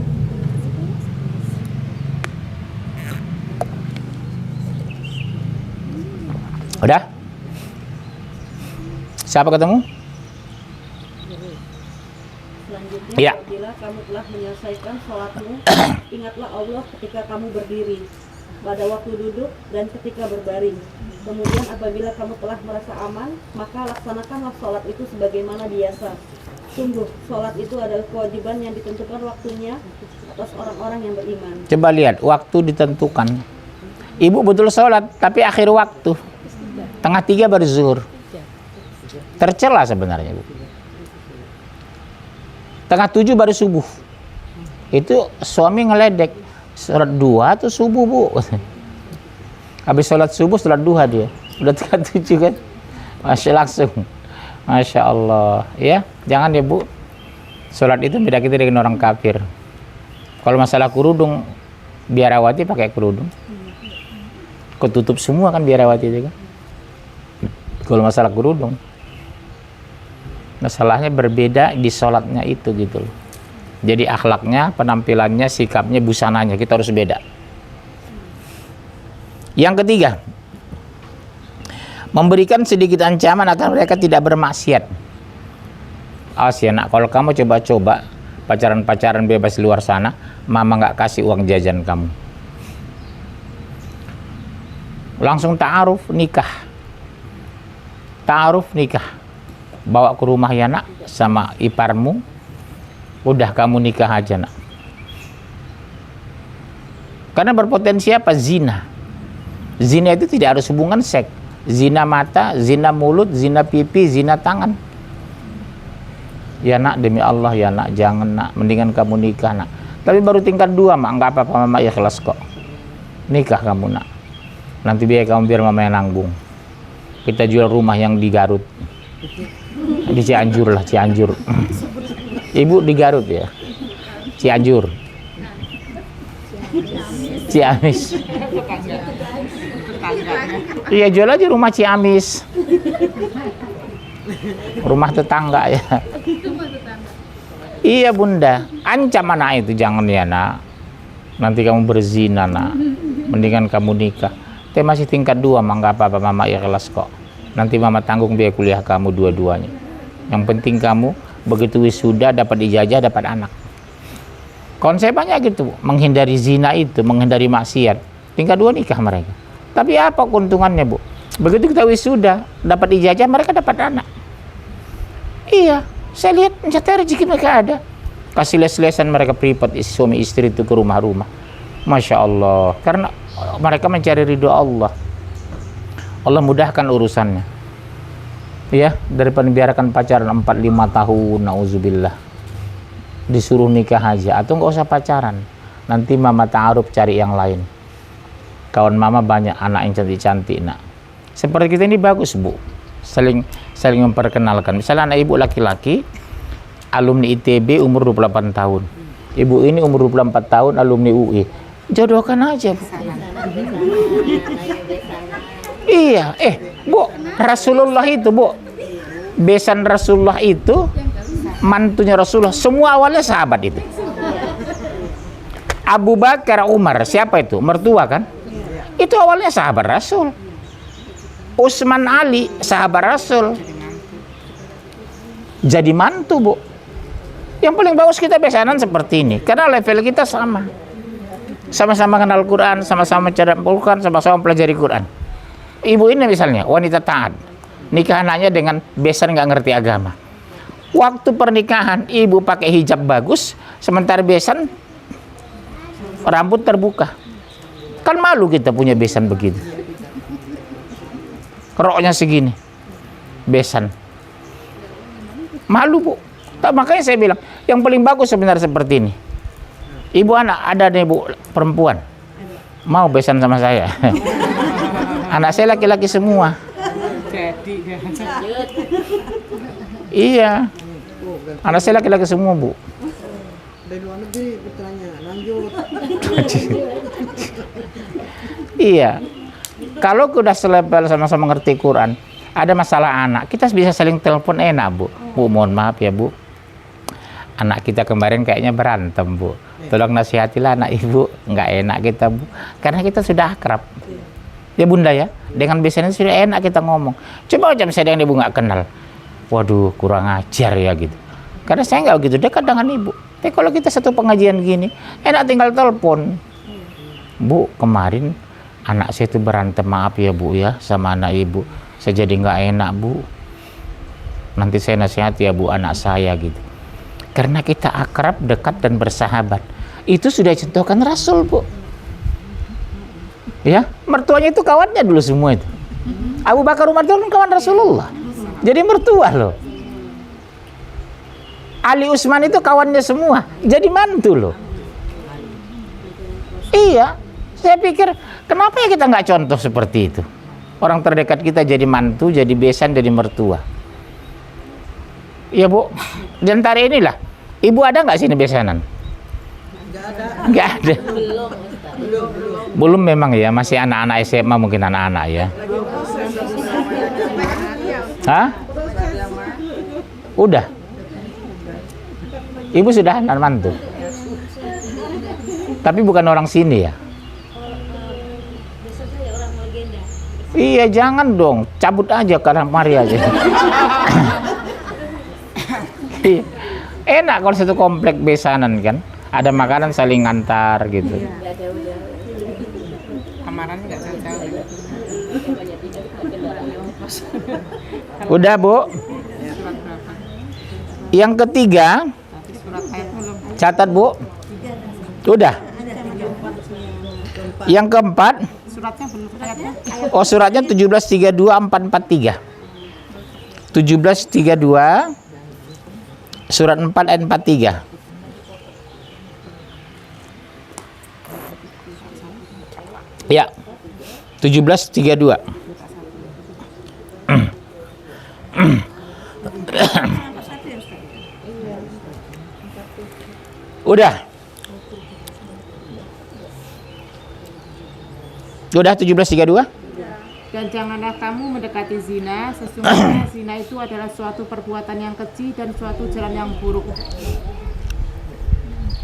Udah? Siapa ketemu? Selanjutnya, Iya. apabila kamu telah menyelesaikan sholatmu, ingatlah Allah ketika kamu berdiri, pada waktu duduk, dan ketika berbaring. Kemudian apabila kamu telah merasa aman, maka laksanakanlah sholat itu sebagaimana biasa. Sungguh, sholat itu adalah kewajiban yang ditentukan waktunya atas orang-orang yang beriman. Coba lihat, waktu ditentukan. Ibu betul sholat, tapi akhir waktu. Tengah 3 baru zuhur. Tercela sebenarnya, Bu. Tengah 7 baru subuh. Itu suami ngeledek. Sholat 2 atau subuh, Bu? Habis sholat subuh, sholat duha dia. Udah tengah 7 kan? Langsung. Masya Allah. Ya, jangan ya, Bu. Sholat itu beda kita dengan orang kafir. Kalau masalah kerudung, biarawati pakai kerudung. Ketutup semua kan biarawati itu kan. Kalau masalah kerudung, masalahnya berbeda di sholatnya itu gitu loh. Jadi akhlaknya, penampilannya, sikapnya, busananya kita harus beda. Yang ketiga, memberikan sedikit ancaman agar mereka tidak bermaksiat. Awas ya nak, kalau kamu coba-coba pacaran-pacaran bebas di luar sana, mama nggak kasih uang jajan kamu. Langsung ta'aruf nikah. Ta'aruf nikah. Bawa ke rumah ya nak sama iparmu. Udah kamu nikah aja nak. Karena berpotensi apa? Zina. Zina itu tidak harus hubungan seks. Zina mata, zina mulut, zina pipi, zina tangan. Ya nak, demi Allah ya nak, jangan nak. Mendingan kamu nikah nak. Tapi baru tingkat 2 mak, nggak apa-apa mama ikhlas kok. Nikah kamu nak. Nanti biaya kamu biar mama yang nanggung. Kita jual rumah yang di Garut. Di Cianjur lah, Cianjur. Ibu di Garut ya. Cianjur. Ciamis. Iya, jual aja rumah Ciamis. Rumah tetangga ya. Iya bunda, ancam anak itu, jangan ya nak. Nanti kamu berzina nak. Mendingan kamu nikah. Tapi masih tingkat 2 mah nggak apa-apa mama ikhlas kok. Nanti mama tanggung biaya kuliah kamu dua-duanya. Yang penting kamu begitu wisuda dapat ijazah, dapat anak. Konsepnya gitu, menghindari zina itu, menghindari maksiat. Tingkat 2 nikah mereka. Tapi apa keuntungannya, Bu? Begitu kita wisuda, dapat ijazah, mereka dapat anak. Iya, saya lihat ternyata rezeki mereka ada. Kasih les-lesan mereka privat suami istri itu ke rumah-rumah. Masya Allah, karena mereka mencari ridho Allah. Allah mudahkan urusannya. Ya, daripada biarkan pacaran 4-5 tahun, nauzubillah. Disuruh nikah aja, atau nggak usah pacaran. Nanti mama ta'aruf cari yang lain. Kawan mama banyak anak yang cantik-cantik nak. Seperti kita ini bagus Bu. Saling memperkenalkan. Misalnya anak ibu laki-laki, alumni ITB umur 28 tahun. Ibu ini umur 24 tahun, alumni UI. Jodohkan aja Bu. Iya, Bu, Rasulullah itu Bu, besan Rasulullah itu, mantunya Rasulullah, semua awalnya sahabat itu. Abu Bakar, Umar, siapa itu? Mertua kan? Itu awalnya sahabat Rasul. Utsman, Ali, sahabat Rasul. jadi mantu, Bu. Yang paling bagus kita besanan seperti ini, karena level kita sama. Sama-sama kenal Quran, sama-sama cerdas Quran, sama-sama pelajari Quran. Ibu ini misalnya, wanita taat. Nikah anaknya dengan besan nggak ngerti agama. Waktu pernikahan, ibu pakai hijab bagus, sementara besan rambut terbuka. Kan malu kita punya besan begitu. Roknya segini, besan. Malu, Bu. Makanya saya bilang, yang paling bagus sebenarnya seperti ini. Ibu anak, ada nih Bu, perempuan. Mau besan sama saya. Anak saya laki-laki semua. Jadi Iya. Anak saya laki-laki semua, Bu. Dari luar negeri bertanya, lanjut. Iya. Kalau udah selevel sama-sama ngerti Quran, ada masalah anak, kita bisa saling telepon enak, Bu. Bu, mohon maaf ya, Bu. Anak kita kemarin kayaknya berantem, Bu. Tolong nasihatilah anak ibu, nggak enak kita, Bu. Karena kita sudah akrab. Ya Bunda ya, dengan biasanya sudah enak kita ngomong. Coba macam saya dengan ibu nggak kenal. Waduh, kurang ajar ya gitu. Karena saya nggak begitu dekat dengan ibu. Tapi kalau kita satu pengajian gini, enak tinggal telepon. Bu, kemarin anak saya itu berantem, maaf ya Bu ya, sama anak ibu. Saya jadi nggak enak, Bu. Nanti saya nasihati ya Bu anak saya gitu. Karena kita akrab, dekat dan bersahabat. Itu sudah contohkan Rasul, Bu. Ya, mertuanya itu kawannya dulu semua itu. Abu Bakar Umar itu kan kawan Rasulullah. Jadi mertua loh. Ali Utsman itu kawannya semua. Jadi mantu loh. Iya, saya pikir kenapa ya kita nggak contoh seperti itu? Orang terdekat kita jadi mantu, jadi besan, jadi mertua. Iya Bu, di antara inilah, ibu ada nggak sini besanan? Nggak ada. Belum memang ya, masih anak-anak SMA mungkin anak-anak ya. Hah? Udah. Ibu sudah anak mantu. Tapi bukan orang sini ya. Iya, jangan dong, cabut aja ke mari aja. Enak kalau satu komplek besanan kan, ada makanan saling antar gitu. kamarannya nggak jauh-jauh. Udah Bu. Yang ketiga, Surat ayat belum. catat Bu. Udah. Yang keempat, Suratnya belum ayatnya. oh suratnya 1732-443. 1732 surat 4 ayat 43. Ya. 1732. Udah. Udah 1732? Dan janganlah kamu mendekati zina, sesungguhnya zina itu adalah suatu perbuatan yang keji dan suatu jalan yang buruk.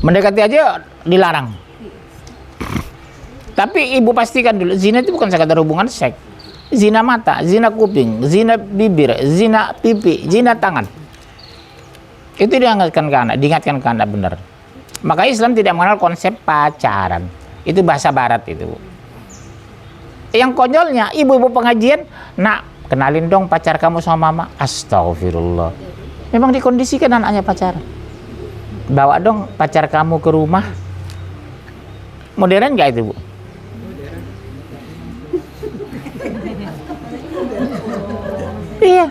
Mendekati aja dilarang. Tapi ibu pastikan dulu, zina itu bukan sekadar hubungan seks. Zina mata, zina kuping, zina bibir, zina pipi, zina tangan. Itu diingatkan ke anak benar. Maka Islam tidak mengenal konsep pacaran. Itu bahasa barat itu. Yang konyolnya, ibu-ibu pengajian, nak, kenalin dong pacar kamu sama mama. Astagfirullah. Memang dikondisikan anaknya pacaran. Bawa dong pacar kamu ke rumah. Modern nggak itu, Bu? Iya.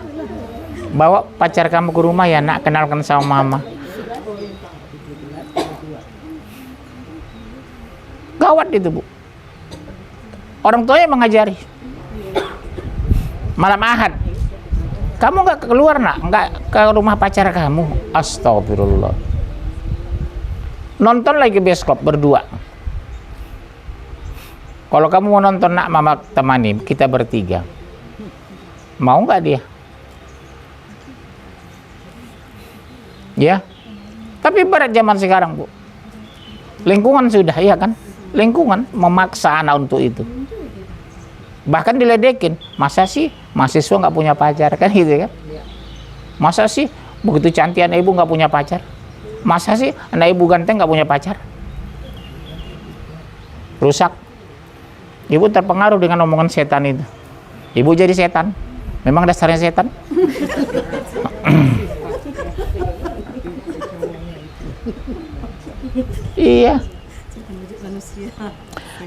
Bawa pacar kamu ke rumah ya, nak, kenalkan sama mama. Gawat itu, Bu. Orang tuanya mengajari. Malam Ahad, kamu nggak keluar, nak, nggak ke rumah pacar kamu. Astagfirullah. Nonton lagi bioskop berdua. Kalau kamu mau nonton, nak, mama temani, kita bertiga. Mau nggak dia? Ya. Tapi berat zaman sekarang, Bu. Lingkungan sudah, iya kan? Lingkungan memaksa anak untuk itu. Bahkan diledekin, masa sih mahasiswa nggak punya pacar, kan gitu kan? Masa sih Begitu cantik anak ibu nggak punya pacar. Masa sih anak ibu ganteng nggak punya pacar? Rusak. Ibu terpengaruh dengan omongan setan itu. Ibu jadi setan. Memang dasarnya setan. Iya.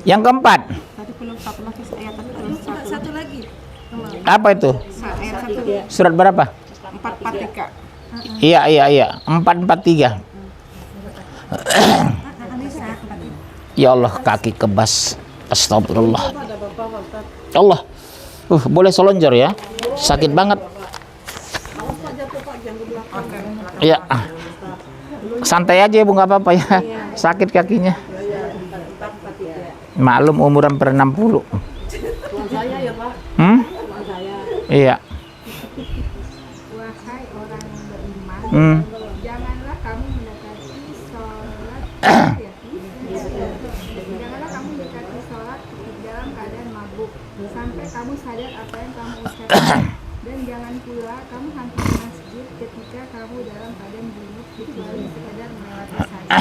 Yang keempat. Tadi belum satu lagi ayat satu lagi. Apa itu? Ayat satu Surat berapa? 443. Iya. 443. Ya Allah, kaki kebas. Astagfirullah. Allah. Boleh selonjor ya? Sakit banget. Iya. Santai aja ibu, nggak apa-apa ya. Sakit kakinya. Maklum umur hampir 60. Saya ya Pak, saya. Iya. Wahai orang beriman, janganlah kamu mendekati sholat janganlah kamu mendekati sholat dalam keadaan mabuk sampai kamu sadar apa yang kamu ucapkan, dan jangan pula kamu hampiri masjid ketika kamu dalam keadaan junub kecuali sekadar melewati saja.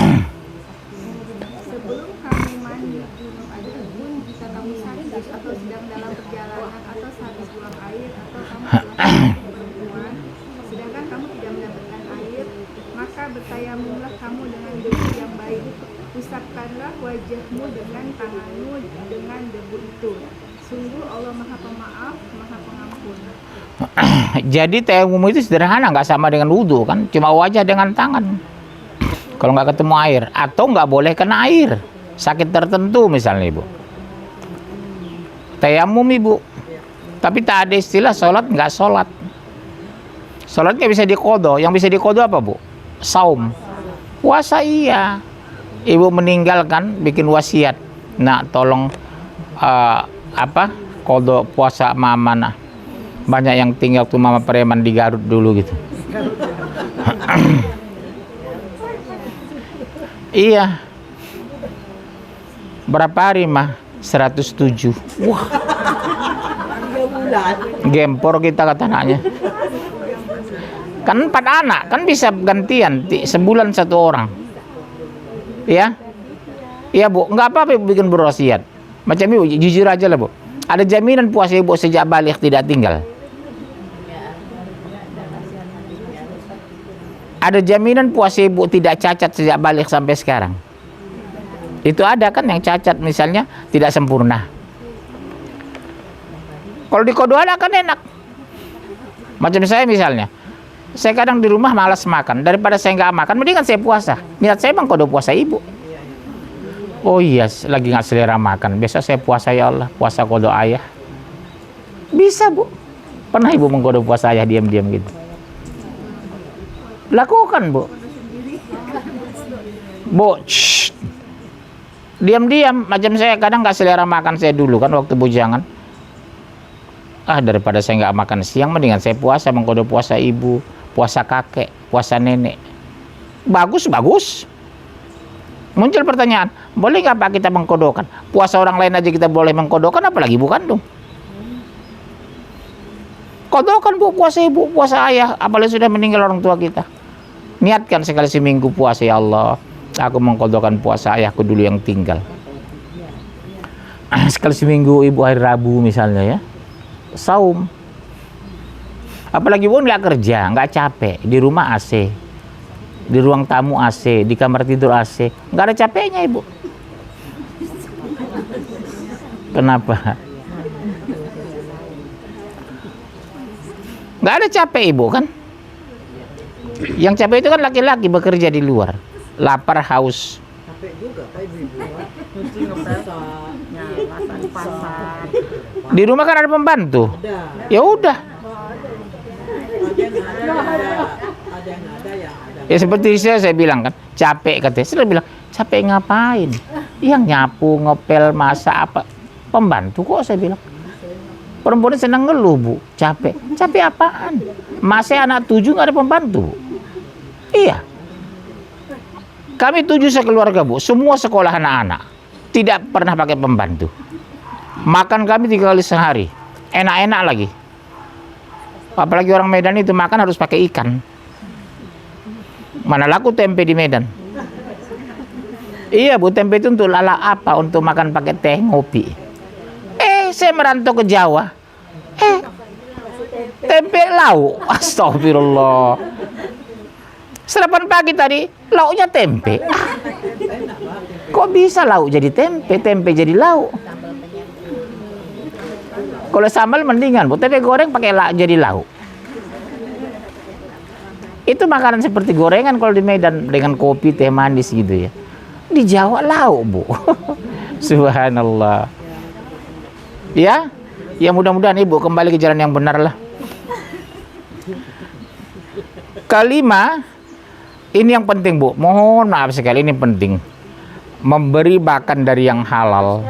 Sebelum kamu mandi junub adapun jika kamu sakit atau sedang dalam perjalanan atau habis buang air atau kamu telah perempuan sedangkan kamu tidak mendapatkan air, maka bertayamumlah kamu dengan debu yang baik. Usapkanlah wajahmu dengan tanganmu dengan debu itu. Sungguh Allah Maha Pemaaf, Maha Pengampun. Jadi tayamum itu sederhana, nggak sama dengan wudhu kan? Cuma wajah dengan tangan. Kalau nggak ketemu air, atau nggak boleh kena air, sakit tertentu misalnya ibu. Tayamum ibu. Tapi tak ada istilah sholat nggak sholat. Sholatnya bisa dikodo. Yang bisa dikodo apa bu? Saum. Puasa iya. Ibu meninggalkan bikin wasiat. Nah tolong kodo puasa mama nah. Banyak yang tinggal tuh mama preman di Garut dulu gitu. Iya. Berapa hari mah? 107. Wah. Gempor kita kata anaknya. Kan 4 anak, kan bisa gantian sebulan 1 orang. Ya. Iya bu, nggak apa-apa ibu bikin berwasiat. Macam ibu, jujur aja lah bu. Ada jaminan puasa ibu sejak balik tidak tinggal. Ada jaminan puasa ibu tidak cacat sejak balik sampai sekarang. Itu ada kan yang cacat misalnya tidak sempurna. Kalau di kodo ada kan enak. Macam saya misalnya, saya kadang di rumah malas makan. Daripada saya nggak makan, mendingan saya puasa. Niat saya mengkodo puasa ibu. Oh iya, lagi nggak selera makan. Besok saya puasa ya Allah, puasa kodo ayah. Bisa bu. Pernah ibu mengkodo puasa ayah diam-diam gitu? Lakukan bu. Bu, diam-diam. Macam saya kadang nggak selera makan saya dulu kan waktu bujangan. Daripada saya nggak makan siang, mendingan saya puasa mengkodo puasa ibu, puasa kakek, puasa nenek. Bagus. Muncul pertanyaan, boleh nggak Pak kita mengkodokan? Puasa orang lain aja kita boleh mengkodokan, apalagi ibu kandung. Kodokan bu puasa ibu, puasa ayah, apalagi sudah meninggal orang tua kita. Niatkan sekali seminggu puasa, ya Allah, aku mengkodokan puasa ayahku dulu yang tinggal. Sekali seminggu ibu hari Rabu misalnya ya, saum. Apalagi ibu nggak kerja, nggak capek, di rumah AC, di ruang tamu AC, di kamar tidur AC, nggak ada capeknya ibu. Kenapa? Nggak ada capek ibu kan? Yang capek itu kan laki-laki bekerja di luar, lapar, haus. Capek juga Pak ibu-ibu. Di rumah kan ada pembantu. Ada. Ya udah. Ya seperti saya bilang kan, capek katanya. Saya bilang, capek ngapain? Yang nyapu, ngepel, masak apa? Pembantu kok saya bilang. Perempuan senang ngeluh bu, capek. Capek apaan? Masih anak 7 nggak ada pembantu. Iya. Kami 7 sekeluarga bu, semua sekolah anak-anak. Tidak pernah pakai pembantu. Makan kami 3 kali sehari. Enak-enak lagi. Apalagi orang Medan itu makan harus pakai ikan. Mana laku tempe di Medan? Iya Bu, tempe itu untuk lala apa? Untuk makan pakai teh, ngopi. Saya merantau ke Jawa. Tempe lauk. Astagfirullah. Sarapan pagi tadi, lauknya tempe. Kok bisa lauk jadi tempe, tempe jadi lauk? Kalau sambal mendingan, Bu. Tempe goreng pakai jadi lauk. Itu makanan seperti gorengan kalau di Medan dengan kopi, teh manis gitu ya. Di Jawa lauk, Bu. Subhanallah. Ya, ya mudah-mudahan Ibu kembali ke jalan yang benar lah. Kelima, ini yang penting Bu. Mohon maaf sekali, ini penting. Memberi makan dari yang halal.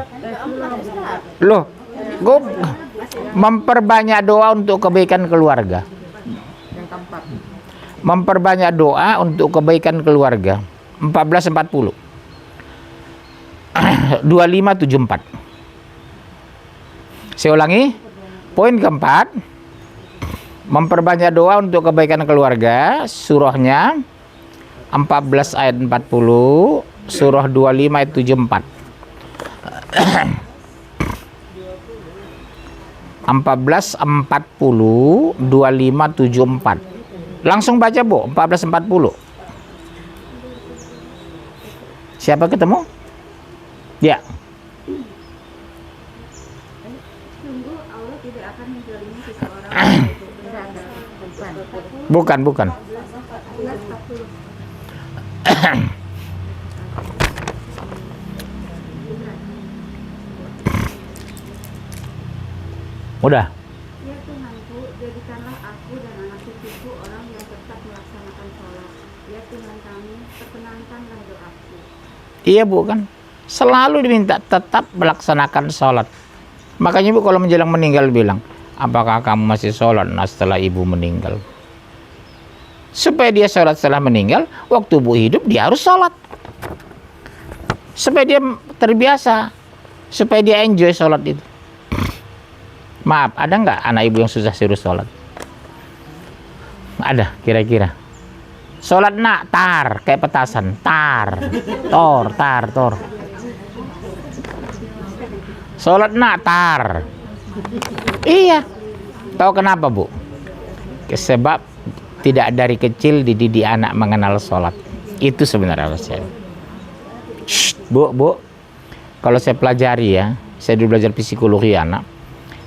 Loh, gue memperbanyak doa untuk kebaikan keluarga. Memperbanyak doa untuk kebaikan keluarga. 1440. 2574. Saya ulangi, poin keempat, memperbanyak doa untuk kebaikan keluarga, surahnya 14 ayat 40, surah 25 ayat 74. 1440, 2574. Langsung baca Bu, 1440. Siapa ketemu? Ya. Bukan. Udah. Ya Tuhanku, jadikanlah aku dan anak cucuku orang yang tetap melaksanakan sholat. Ya Tuhan kami, perkenankanlah doaku. Iya Bu kan. Selalu diminta tetap melaksanakan sholat. Makanya Bu kalau menjelang meninggal bilang, apakah kamu masih sholat setelah ibu meninggal? Supaya dia sholat setelah meninggal, waktu ibu hidup dia harus sholat. Supaya dia terbiasa, supaya dia enjoy sholat itu. Maaf, ada nggak anak ibu yang susah suruh sholat? Ada kira-kira. Sholat nak, tar, kayak petasan, tar, tor. Sholat nak, tar. Iya. Tahu kenapa Bu? Sebab tidak dari kecil dididik anak mengenal sholat. Itu sebenarnya alasannya. Bu, kalau saya pelajari ya, saya dulu belajar psikologi anak.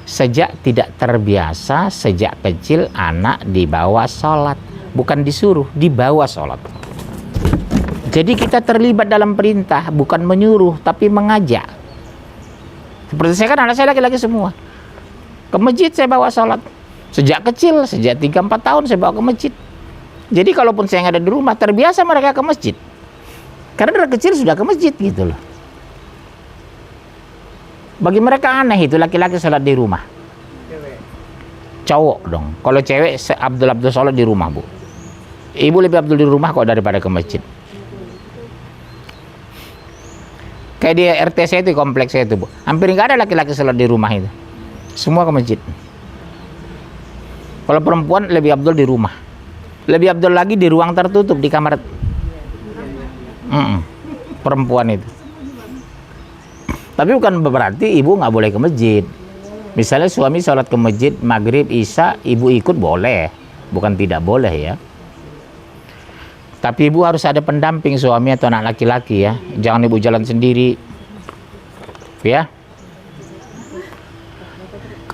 Sejak tidak terbiasa, sejak kecil anak dibawa sholat. Bukan disuruh, dibawa sholat. Jadi kita terlibat dalam perintah, bukan menyuruh, tapi mengajak. Seperti saya kan anak saya laki-laki semua. Ke masjid saya bawa sholat. Sejak kecil, sejak 3-4 tahun saya bawa ke masjid. Jadi kalaupun saya nggak ada di rumah, terbiasa mereka ke masjid. Karena dari kecil sudah ke masjid gitu loh. Bagi mereka aneh itu laki-laki sholat di rumah. Cowok dong. Kalau cewek Abdul sholat di rumah Bu. Ibu lebih Abdul di rumah kok daripada ke masjid. Kayak di RT saya itu, kompleks saya itu Bu. Hampir nggak ada laki-laki sholat di rumah itu. Semua ke masjid. Kalau perempuan lebih Abdul di rumah. Lebih Abdul lagi di ruang tertutup di kamar. Perempuan itu. Tapi bukan berarti ibu nggak boleh ke masjid. Misalnya suami sholat ke masjid maghrib, isya, ibu ikut boleh, bukan tidak boleh ya. Tapi ibu harus ada pendamping suami atau anak laki-laki ya. Jangan ibu jalan sendiri, ya.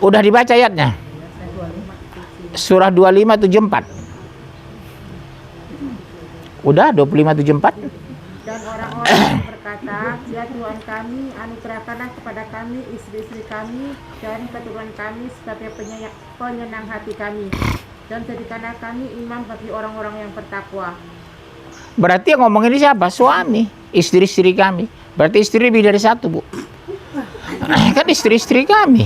Udah dibaca ayatnya. Surah 2574. Udah 2574. Dan orang-orang yang berkata, ya Tuhan kami, anugerahkanlah kepada kami istri-istri kami dan keturunan kami sebagai penyenang hati kami, dan jadikanlah kami imam bagi orang-orang yang bertakwa. Berarti yang ngomong ini siapa? Suami, istri-istri kami. Berarti istri lebih dari satu Bu. Kan istri-istri kami.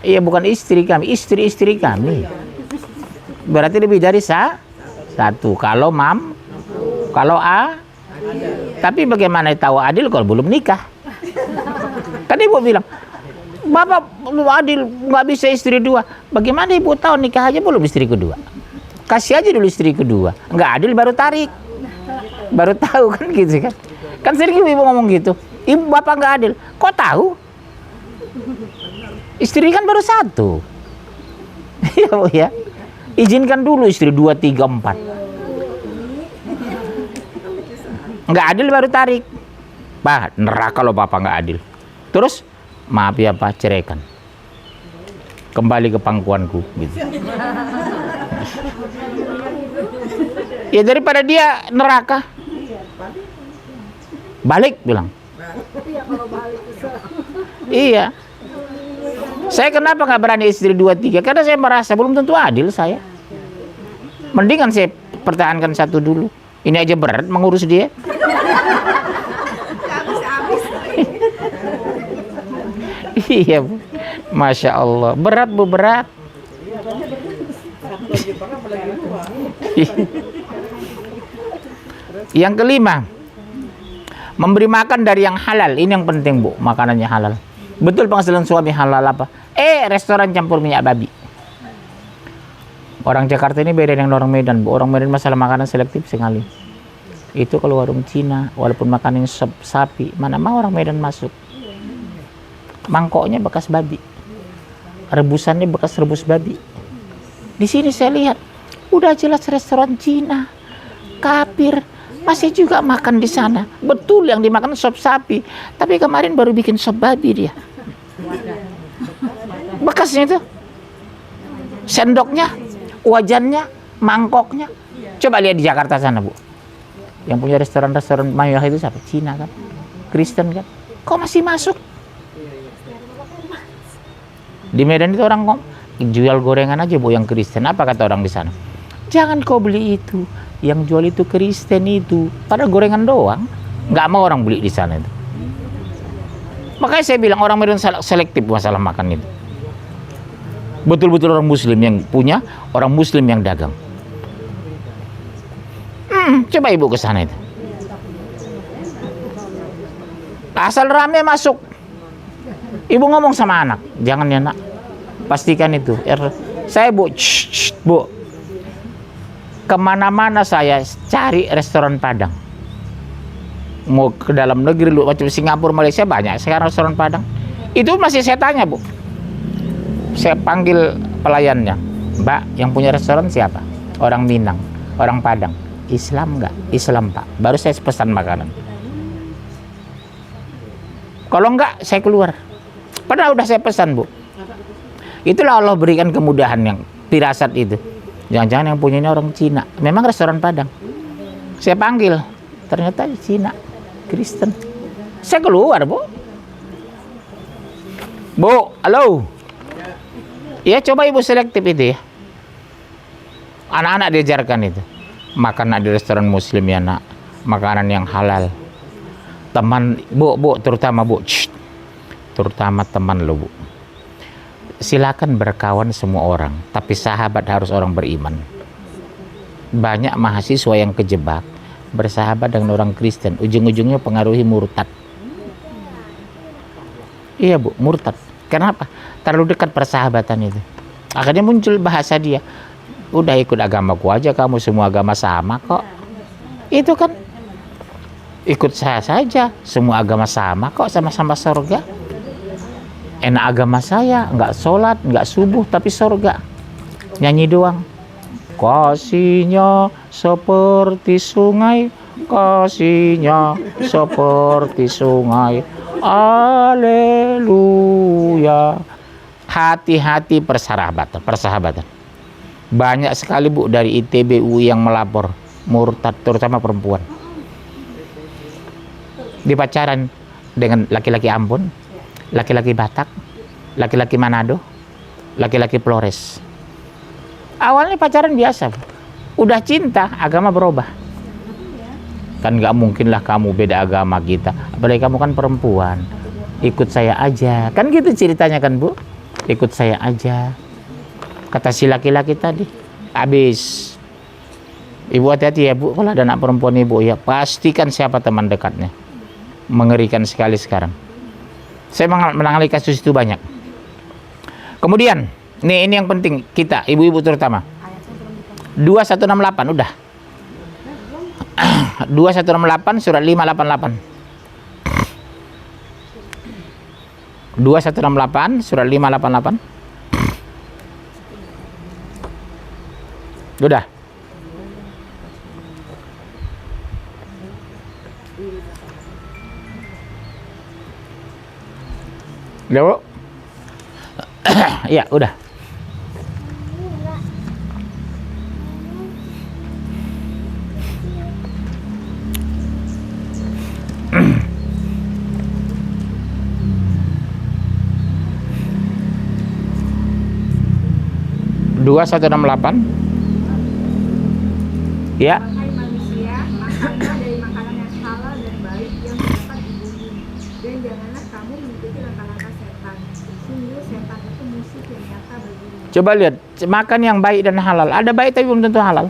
Iya bukan istri kami, istri-istri kami. Berarti lebih dari satu. Kalau kalau tapi bagaimana tahu adil kalau belum nikah? Kan ibu bilang, Bapak belum adil, nggak bisa istri dua. Bagaimana ibu tahu nikah aja belum istri kedua? kasih aja dulu istri kedua. Nggak adil baru tarik. Baru tahu kan gitu kan. Kan sering ibu ngomong gitu. Ibu bapak nggak adil. Kok tahu? Istri kan baru satu. Iya Bu ya. Izinkan dulu istri 2, 3, 4. Nggak adil baru tarik. Pak, neraka loh bapak nggak adil. Terus, maaf ya Pak, ceraikan. Kembali ke pangkuanku gitu. Ya daripada dia neraka. Balik bilang. Iya. Saya kenapa nggak berani istri 2, 3? Karena saya merasa belum tentu adil saya. Mendingan saya pertahankan satu dulu. Ini aja berat mengurus dia. Iya Bu. Masya Allah. Berat Bu, berat. Yang kelima, memberi makan dari yang halal. Ini yang penting Bu, makanannya halal. Betul penghasilan suami halal apa? Restoran campur minyak babi. Orang Jakarta ini beda dengan orang Medan Bu. Orang Medan masalah makanan selektif sekali. Itu kalau warung Cina, walaupun makanannya sop sapi, mana mau orang Medan masuk. Mangkoknya bekas babi. Rebusannya bekas rebus babi. Di sini saya lihat, udah jelas restoran Cina. Kafir, masih juga makan di sana. Betul yang dimakan sop sapi, tapi kemarin baru bikin sop babi dia. Bekasnya itu. Sendoknya, wajannya, mangkoknya. Coba lihat di Jakarta sana, Bu. Yang punya restoran-restoran mayoritas itu siapa? Cina kan? Kristen kan? Kok masih masuk? Di Medan itu orang jual gorengan aja Bu yang Kristen. Apa kata orang di sana? Jangan kau beli itu. Yang jual itu Kristen itu. Padahal gorengan doang. Nggak mau orang beli di sana itu. Makanya saya bilang orang Medan selektif masalah makan itu. Betul-betul orang Muslim yang punya, orang Muslim yang dagang. Coba ibu ke sana itu. Asal rame masuk. Ibu ngomong sama anak, jangan ya nak, pastikan itu. Saya Bu, Bu, kemana-mana saya cari restoran Padang. Mau ke dalam negeri, macam Singapura, Malaysia banyak sekarang restoran Padang. Itu masih saya tanya Bu. Saya panggil pelayannya, Mbak, yang punya restoran siapa? Orang Minang, orang Padang. Islam enggak? Islam Pak. Baru saya pesan makanan. Kalau enggak, saya keluar. Padahal udah saya pesan Bu. Itulah Allah berikan kemudahan yang firasat itu. Jangan-jangan yang punya ini orang Cina. Memang restoran Padang. Saya panggil, ternyata Cina, Kristen. Saya keluar Bu. Bu, halo. Ya coba ibu selektif itu ya. Anak-anak diajarkan itu. Makan di restoran Muslim ya nak. Makanan yang halal. Teman, Bu, terutama Bu. Terutama teman lo Bu. Silakan berkawan semua orang. Tapi sahabat harus orang beriman. Banyak mahasiswa yang kejebak. Bersahabat dengan orang Kristen. Ujung-ujungnya pengaruhi murtad. Iya Bu, murtad. Kenapa? Terlalu dekat persahabatan itu. Akhirnya muncul bahasa dia. Udah ikut agamaku aja, kamu semua agama sama kok. Itu kan ikut saya saja, semua agama sama kok, sama-sama surga. Enak agama saya, nggak sholat, nggak subuh, tapi surga. Nyanyi doang. Kasihnya seperti sungai, kasihnya seperti sungai. Haleluya. Hati-hati persahabatan. Banyak sekali Bu dari ITB UI yang melapor murtad, terutama perempuan. Di pacaran dengan laki-laki Ambon, laki-laki Batak, laki-laki Manado, laki-laki Flores. Awalnya pacaran biasa, udah cinta, agama berubah. Kan nggak mungkin lah kamu beda agama kita, apalagi kamu kan perempuan. Ikut saya aja, kan gitu ceritanya kan Bu. Ikut saya aja. Kata si laki-laki tadi, habis. Ibu hati-hati ya Bu, kalau ada anak perempuan Ibu ya, pastikan siapa teman dekatnya. Mengerikan sekali sekarang. Saya menangani kasus itu banyak. Kemudian, ini yang penting kita, ibu-ibu terutama. 2168 udah. 2168 surat 588. 2168 surat 588. Udah. Udah, Bu? Ya, udah. Dua 2168. Ya. Wahai manusia, makanlah dari makanan yang halal dan baik yang terdapat di bumi, dan janganlah kamu mengikuti langkah-langkah setan. Sungguh setan itu musuh yang nyata bagimu. Coba lihat, makan yang baik dan halal. Ada baik tapi belum tentu halal.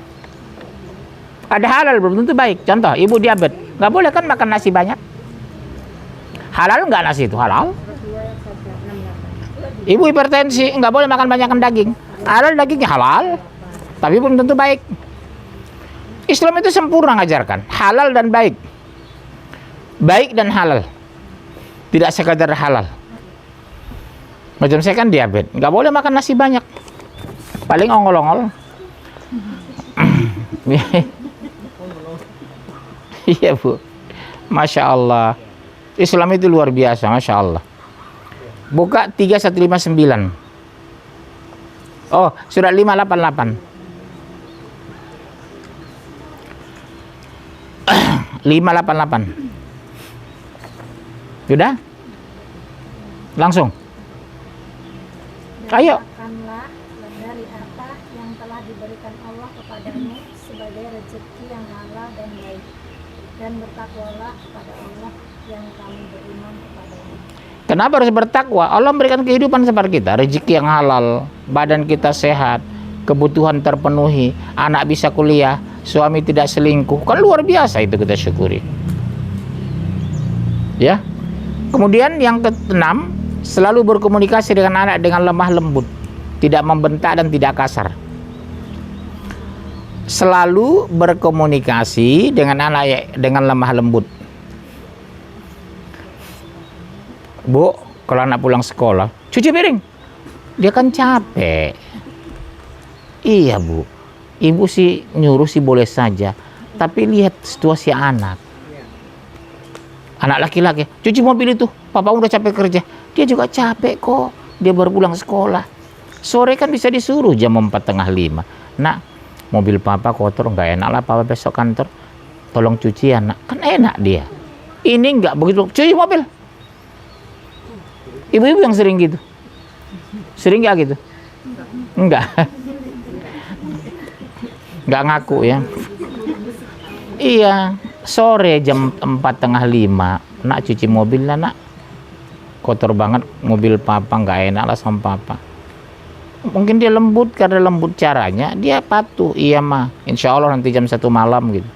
Ada halal belum tentu baik. Contoh, ibu diabetes, nggak boleh kan makan nasi banyak. Halal nggak nasi itu? Halal. Ibu hipertensi, nggak boleh makan banyak daging. Halal dagingnya halal, tapi belum tentu baik. Islam itu sempurna ngajarkan halal dan baik, baik dan halal, tidak sekadar halal. Macam saya kan diabetes, nggak boleh makan nasi banyak, paling ongol-ongol. Iya Bu, Masya Allah, Islam itu luar biasa, Masya Allah. Buka 3159. Oh, surat 588. 588. Sudah? Langsung. Ayo. Makanlah dari apa yang telah diberikan Allah kepadamu sebagai rezeki yang halal dan baik, dan bertakwalah kepada Allah yang kamu beriman kepadanya. Kenapa harus bertakwa? Allah memberikan kehidupan seperti kita, rezeki yang halal, badan kita sehat, kebutuhan terpenuhi, anak bisa kuliah, suami tidak selingkuh. Kan luar biasa itu, kita syukuri. Ya. Kemudian yang keenam, selalu berkomunikasi dengan anak dengan lemah lembut, tidak membentak dan tidak kasar. Selalu berkomunikasi dengan anak dengan lemah lembut. Bu, kalau anak pulang sekolah, cuci piring. Dia kan capek. Iya Bu, ibu sih nyuruh sih boleh saja, tapi lihat situasi anak. Anak laki-laki, cuci mobil itu, papa udah capek kerja. Dia juga capek kok, dia baru pulang sekolah. Sore kan bisa disuruh jam 4:30. Nak, mobil papa kotor, nggak enak lah papa besok kantor. Tolong cuci ya nak, kan enak dia. Ini nggak begitu, cuci mobil. Ibu-ibu yang sering gitu. Sering nggak gitu? Enggak. Nggak ngaku ya. Iya, sore jam 4:30, nak cuci mobil lah nak. Kotor banget mobil papa, nggak enak lah sama papa. Mungkin dia lembut, karena lembut caranya, dia patuh. Iya mah, insya Allah nanti jam 1 malam gitu.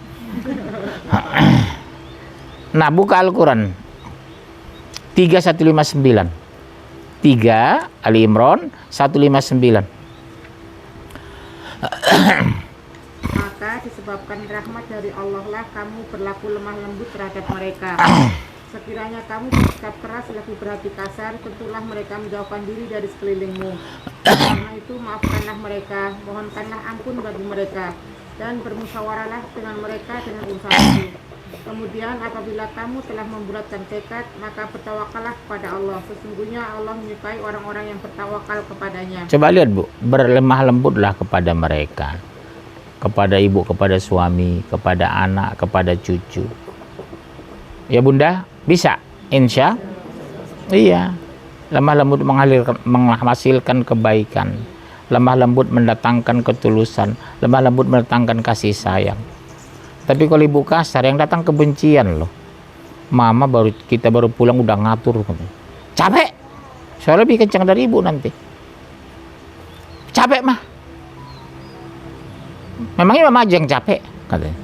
Nah, buka Al-Quran 3159. 3 Ali Imran 159. Maka disebabkan rahmat dari Allah lah kamu berlaku lemah lembut terhadap mereka. Sekiranya kamu bersikap keras lebih berhati kasar, tentulah mereka menjauhkan diri dari sekelilingmu. Karena itu maafkanlah mereka, mohonkanlah ampun bagi mereka, dan bermusyawarahlah dengan mereka dengan usahamu. Kemudian apabila kamu telah membulatkan tekad, maka bertawakallah kepada Allah. Sesungguhnya Allah menyukai orang-orang yang bertawakal kepadanya. Coba lihat Bu, berlemah lembutlah kepada mereka, kepada ibu, kepada suami, kepada anak, kepada cucu. Ya Bunda, bisa? Insya? Iya. Lemah lembut menghasilkan kebaikan. Lemah lembut mendatangkan ketulusan. Lemah lembut mendatangkan kasih sayang. Tapi kalau ibu kasar, yang datang kebencian loh. Mama kita baru pulang udah ngatur. Capek. Soalnya lebih kencang dari ibu nanti. Capek mah. Memangnya mama aja yang capek, katanya.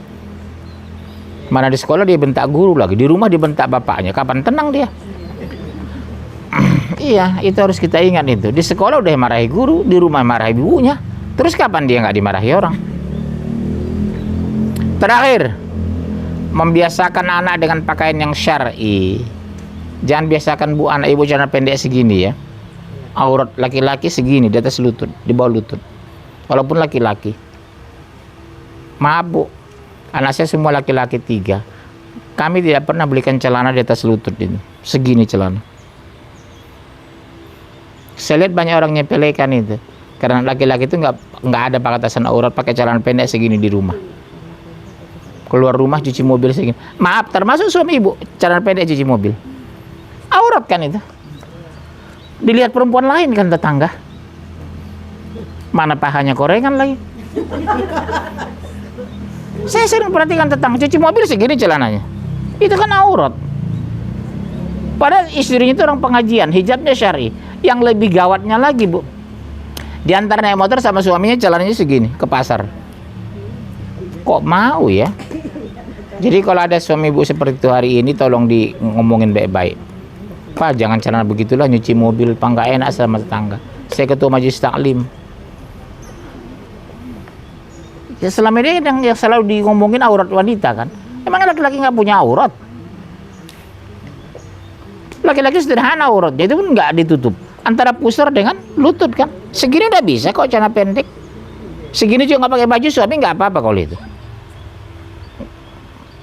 Mana di sekolah dia bentak guru lagi, di rumah dia bentak bapaknya. Kapan tenang dia? Iya, itu harus kita ingat itu. Di sekolah udah marahi guru, di rumah marahi ibunya. Terus kapan dia nggak dimarahi orang? Terakhir, membiasakan anak dengan pakaian yang syar'i. Jangan biasakan bu anak ibu celana pendek segini ya. Aurat laki-laki segini di atas lutut, di bawah lutut. Walaupun laki-laki. Maaf bu, anak saya semua laki-laki 3. Kami tidak pernah belikan celana di atas lutut ini, segini celana. Saya lihat banyak orang nyepelekan itu, karena laki-laki itu nggak ada batasan aurat, pakai celana pendek segini di rumah. Keluar rumah cuci mobil segini. Maaf, termasuk suami ibu celana pendek cuci mobil. Aurat kan itu. Dilihat perempuan lain kan tetangga. Mana pahanya korengan lagi. Saya sering perhatikan tetangga cuci mobil segini celananya. Itu kan aurat. Padahal istrinya itu orang pengajian, hijabnya syar'i. Yang lebih gawatnya lagi bu, di antara naik motor sama suaminya celananya segini ke pasar. Kok mau ya? Jadi kalau ada suami ibu seperti itu hari ini, tolong di ngomongin baik-baik. Pak, jangan celana begitulah, nyuci mobil, pak nggak enak sama tetangga. Saya ketua majelis taklim. Ya selama ini yang selalu ngomongin aurat wanita kan. Emang laki-laki nggak punya aurat? Laki-laki sederhana auratnya itu pun nggak ditutup. Antara pusar dengan lutut kan. Segini udah bisa kok celana pendek. Segini juga nggak pakai baju, suami nggak apa-apa kalau itu.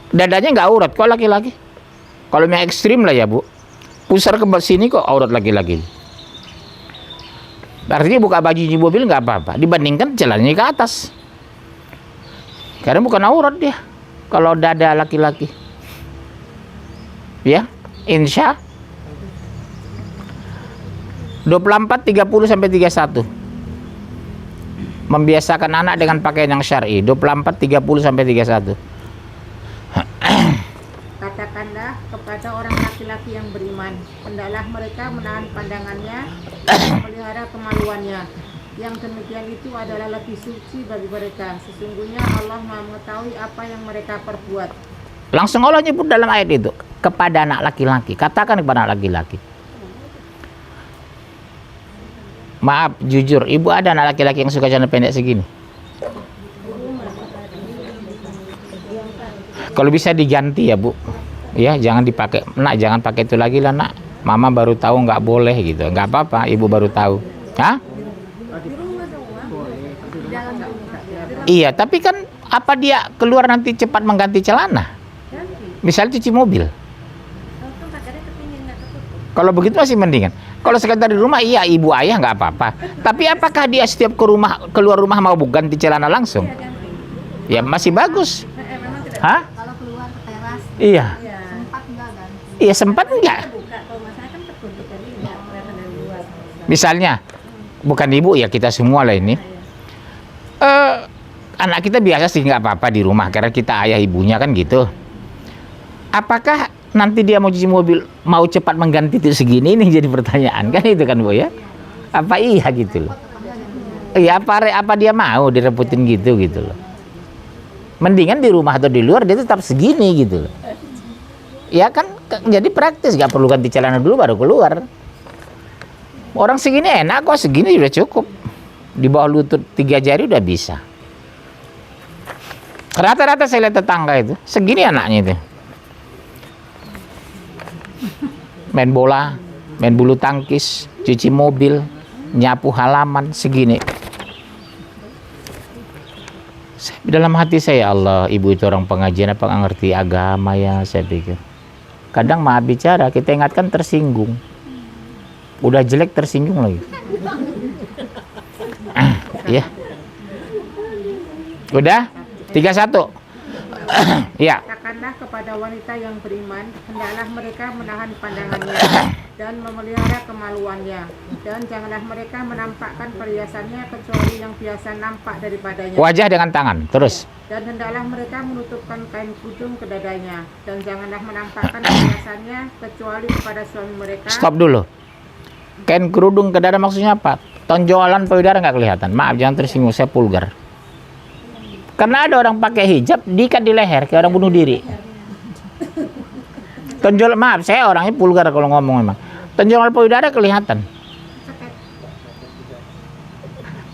Dadanya nggak aurat kok laki-laki. Kalau yang ekstrim lah ya bu. Pusar ke sini kok aurat laki-laki. Artinya buka baju di mobil nggak apa-apa. Dibandingkan celananya ke atas. Karena bukan aurat dia. Kalau dada laki-laki. Ya, insya 24, 30 sampai 31. Membiasakan anak dengan pakaian yang syar'i. 24, 30 sampai 31. Katakanlah kepada orang laki-laki yang beriman, hendaklah mereka menahan pandangannya dan memelihara kemaluannya. Yang demikian itu adalah lebih suci bagi mereka. Sesungguhnya Allah Maha mengetahui apa yang mereka perbuat. Langsung Allah nyebut dalam ayat itu kepada anak laki-laki. Katakan kepada anak laki-laki. Maaf, jujur, ibu ada anak laki-laki yang suka celana pendek segini? Kalau bisa diganti ya bu, ya jangan dipakai. Nak, jangan pakai itu lagi lah nak. Mama baru tahu nggak boleh gitu. Nggak apa-apa, ibu baru tahu. Hah? Iya, tapi kan apa dia keluar nanti cepat mengganti celana? Misalnya cuci mobil. Kalau begitu masih mendingan. Kalau sekedar di rumah, iya ibu ayah nggak apa-apa. Tapi apakah dia setiap keluar rumah mau ganti celana langsung? Ya masih bagus. Hah? Kalau keluar ke teras, Iya. sempat enggak kan? Iya sempat enggak? Misalnya, bukan ibu ya kita semua lah ini. Anak kita biasa sih nggak apa-apa di rumah karena kita ayah ibunya kan gitu. Apakah nanti dia mau cuci mobil mau cepat mengganti itu segini, ini jadi pertanyaan kan itu kan bu ya? Apa iya gitu loh? Iya apa dia mau direbutin gitu loh? Mendingan di rumah atau di luar dia tetap segini gitu loh. Ya kan jadi praktis, nggak perlu ganti celana dulu baru keluar. Orang segini enak kok, segini udah cukup. Di bawah lutut 3 jari udah bisa. Rata-rata saya lihat tetangga itu segini anaknya itu. Main bola, main bulu tangkis, cuci mobil, nyapu halaman segini. Dalam hati saya, Allah, ibu itu orang pengajian apa nggak ngerti agama ya, saya pikir. Kadang maaf bicara, kita ingatkan tersinggung. Udah jelek tersinggung lagi. Ya. Udah? 31. Ya. Katakanlah kepada wanita yang beriman, hendaklah mereka menahan pandangannya dan memelihara kemaluannya, dan janganlah mereka menampakkan perhiasannya kecuali yang biasa nampak daripadanya. Wajah dengan tangan, terus. Dan hendaklah mereka menutupkan kain kudung ke dadanya, dan janganlah menampakkan perhiasannya kecuali kepada suami mereka. Stop dulu. Kain kerudung ke dada maksudnya apa? Tonjolan payudara nggak kelihatan. Maaf, jangan tersinggung, saya vulgar. Karena ada orang pakai hijab diikat di leher kayak orang bunuh diri. Tonjol, maaf, saya orangnya vulgar kalau ngomong memang. Tonjolan payudara kelihatan.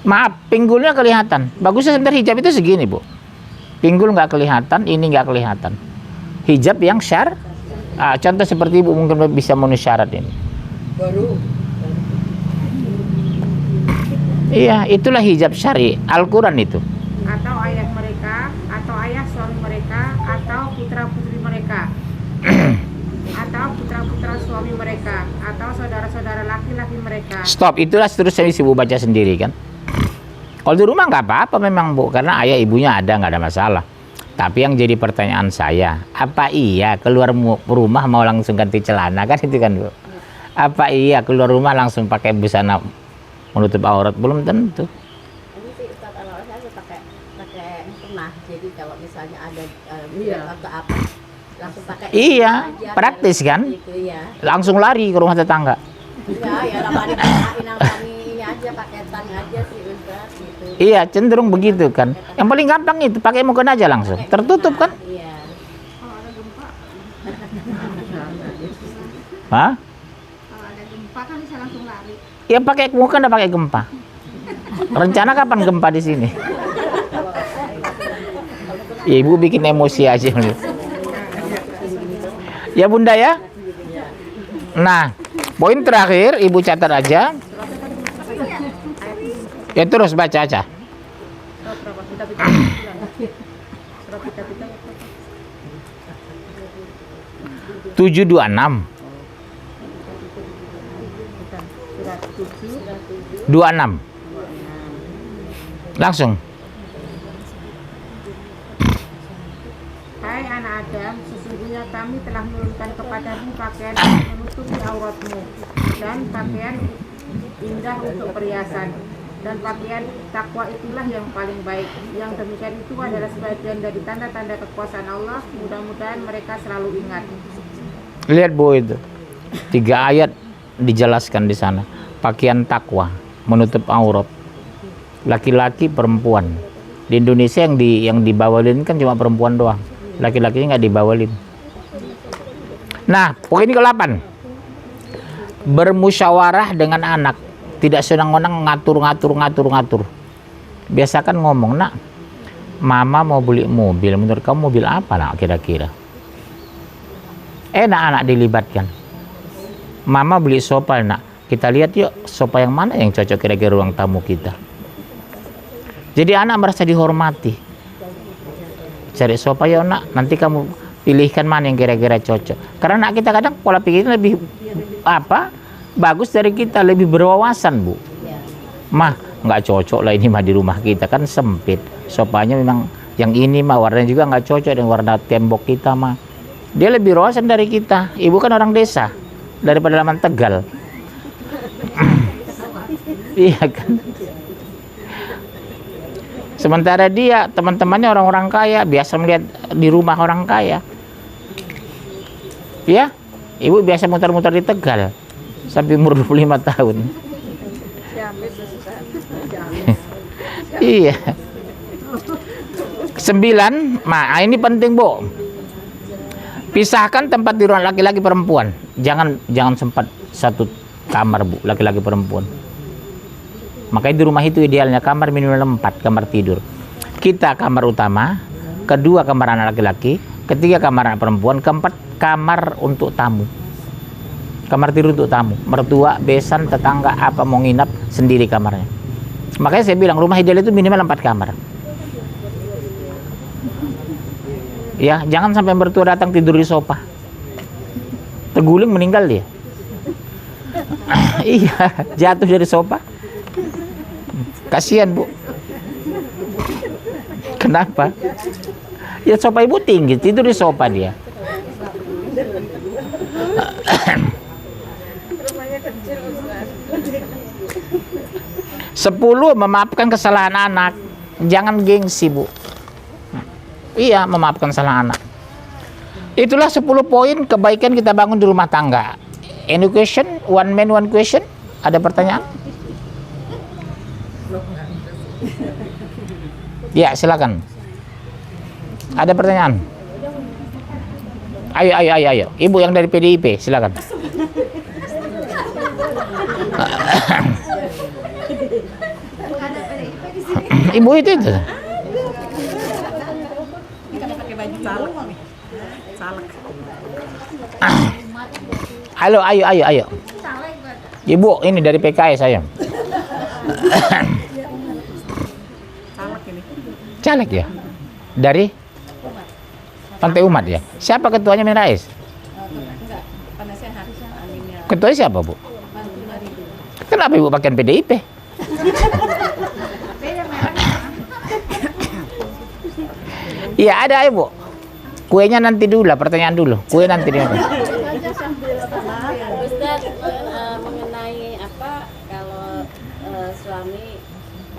Maaf, pinggulnya kelihatan. Bagusnya sebentar hijab itu segini bu. Pinggul nggak kelihatan, ini nggak kelihatan. Hijab yang contoh seperti ibu mungkin bisa memenuhi syarat ini. Iya, itulah hijab syari, Al-Quran itu. Atau ayah mereka, atau ayah suami mereka, atau putra-putri mereka, atau putra-putra suami mereka, atau saudara-saudara laki-laki mereka. Stop, itulah seterusnya ibu baca sendiri kan. Kalau di rumah nggak apa-apa memang Bu, karena ayah ibunya ada, nggak ada masalah. Tapi yang jadi pertanyaan saya, apa iya keluar rumah mau langsung ganti celana kan itu kan Bu? Apa iya keluar rumah langsung pakai busana menutup aurat? Belum tentu. Ini sih Ustaz Anwar saya pakai mukena. Jadi kalau misalnya ada atau apa langsung pakai. Iya, aja, praktis kan? Gitu, ya. Langsung lari ke rumah tetangga. Ya lama dipakai kami aja paketan aja sih Ustaz gitu. Iya, cenderung begitu kan. Yang paling gampang itu pakai mukena aja langsung, tertutup kan? Iya. Hah? Kalau ada gempa kan bisa langsung lari. Ya pakai mukena, pakai gempa. Rencana kapan gempa di sini? Ya, ibu bikin emosi aja. Ya Bunda ya. Nah, poin terakhir ibu catat aja. Ya terus baca aja. 726 26 langsung. Hai anak Adam, sesungguhnya kami telah menurunkan kepadamu pakaian yang menutupi auratmu dan pakaian indah untuk perhiasan. Dan pakaian takwa itulah yang paling baik. Yang demikian itu adalah sebagian dari tanda-tanda kekuasaan Allah. Mudah-mudahan mereka selalu ingat. Lihat Bu itu. 3 ayat dijelaskan di sana. Pakaian takwa, menutup aurat. Laki-laki, perempuan. Di Indonesia yang dibawalin kan cuma perempuan doang. Laki-lakinya nggak dibawalin. Nah, poin ke-8. Bermusyawarah dengan anak. Tidak senang-senang ngatur. Biasakan ngomong, nak, mama mau beli mobil. Menurut kamu mobil apa nak kira-kira? Enak anak dilibatkan. Mama beli sofa nak. Kita lihat yuk sofa yang mana yang cocok kira-kira ruang tamu kita. Jadi anak merasa dihormati. Cari sofa yuk nak. Nanti kamu pilihkan mana yang kira-kira cocok. Karena anak kita kadang pola pikirnya lebih bagus dari kita, lebih berwawasan Bu. Mah nggak cocok lah ini mah di rumah kita kan sempit. Sofanya memang yang ini mah warnanya juga nggak cocok dengan warna tembok kita mah. Dia lebih berwawasan dari kita. Ibu kan orang desa daripada Laman Tegal. Iya kan. Sementara dia teman-temannya orang-orang kaya, biasa melihat di rumah orang kaya. Ya, ibu biasa muter-muter di Tegal sampai umur 25 tahun. Iya. 9, nah ini penting Bu. Pisahkan tempat tidur laki-laki perempuan. Jangan sempat satu kamar Bu, laki-laki perempuan. Makanya di rumah itu idealnya kamar minimal 4 kamar tidur. Kita kamar utama, kedua kamar anak laki-laki, ketiga kamar anak perempuan, keempat kamar untuk tamu. Kamar tidur untuk tamu, mertua, besan, tetangga, apa mau nginap sendiri kamarnya. Makanya saya bilang rumah ideal itu minimal 4 kamar. Ya, jangan sampai mertua datang tidur di sofa. Terguling meninggal dia. Iya, jatuh dari sofa. Kasihan Bu. Kenapa? Ya sofa ibu tinggi, tidur di sofa dia. Sepuluh, memaafkan kesalahan anak. Jangan gengsi Bu. Iya, memaafkan kesalahan anak. Itulah 10 poin kebaikan kita bangun di rumah tangga. Any question? One man, one question? Ada pertanyaan? Ya, silakan. Ada pertanyaan? Ayo. Ibu yang dari PDIP, silakan. Ibu itu. Halo, ayo. Ibu, ini dari PKS saya. Caleg ya? Dari Partai Umat ya? Siapa ketuanya Amin Rais? Ketuanya siapa, Bu? Kenapa Ibu pakai PDIP? Iya, ada Ibu. Kuenya nanti dulu lah, pertanyaan dulu. Kue nanti dia. Ustaz, mengenai apa kalau suami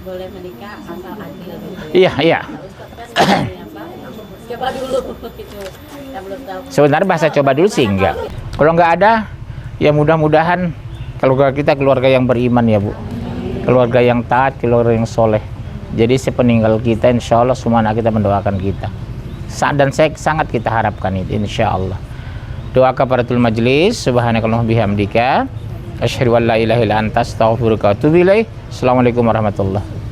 boleh menikah asal adil gitu ya. Iya. Ustaz kan apa? Coba dulu gitu. Yang belum tahu. Sebenarnya bahasa coba dulu sih enggak. Kalau enggak ada, ya mudah-mudahan keluarga kita keluarga yang beriman ya Bu. Keluarga yang taat, keluarga yang soleh. Jadi sepeninggal kita insya Allah semua anak kita mendoakan kita. Dan sangat kita harapkan itu insya Allah. Doa kafaratul majlis, subhanakallahumma bihamdika, asyhadu an la ilaha illa anta, astaghfiruka wa atubu ilaik. Assalamualaikum warahmatullahi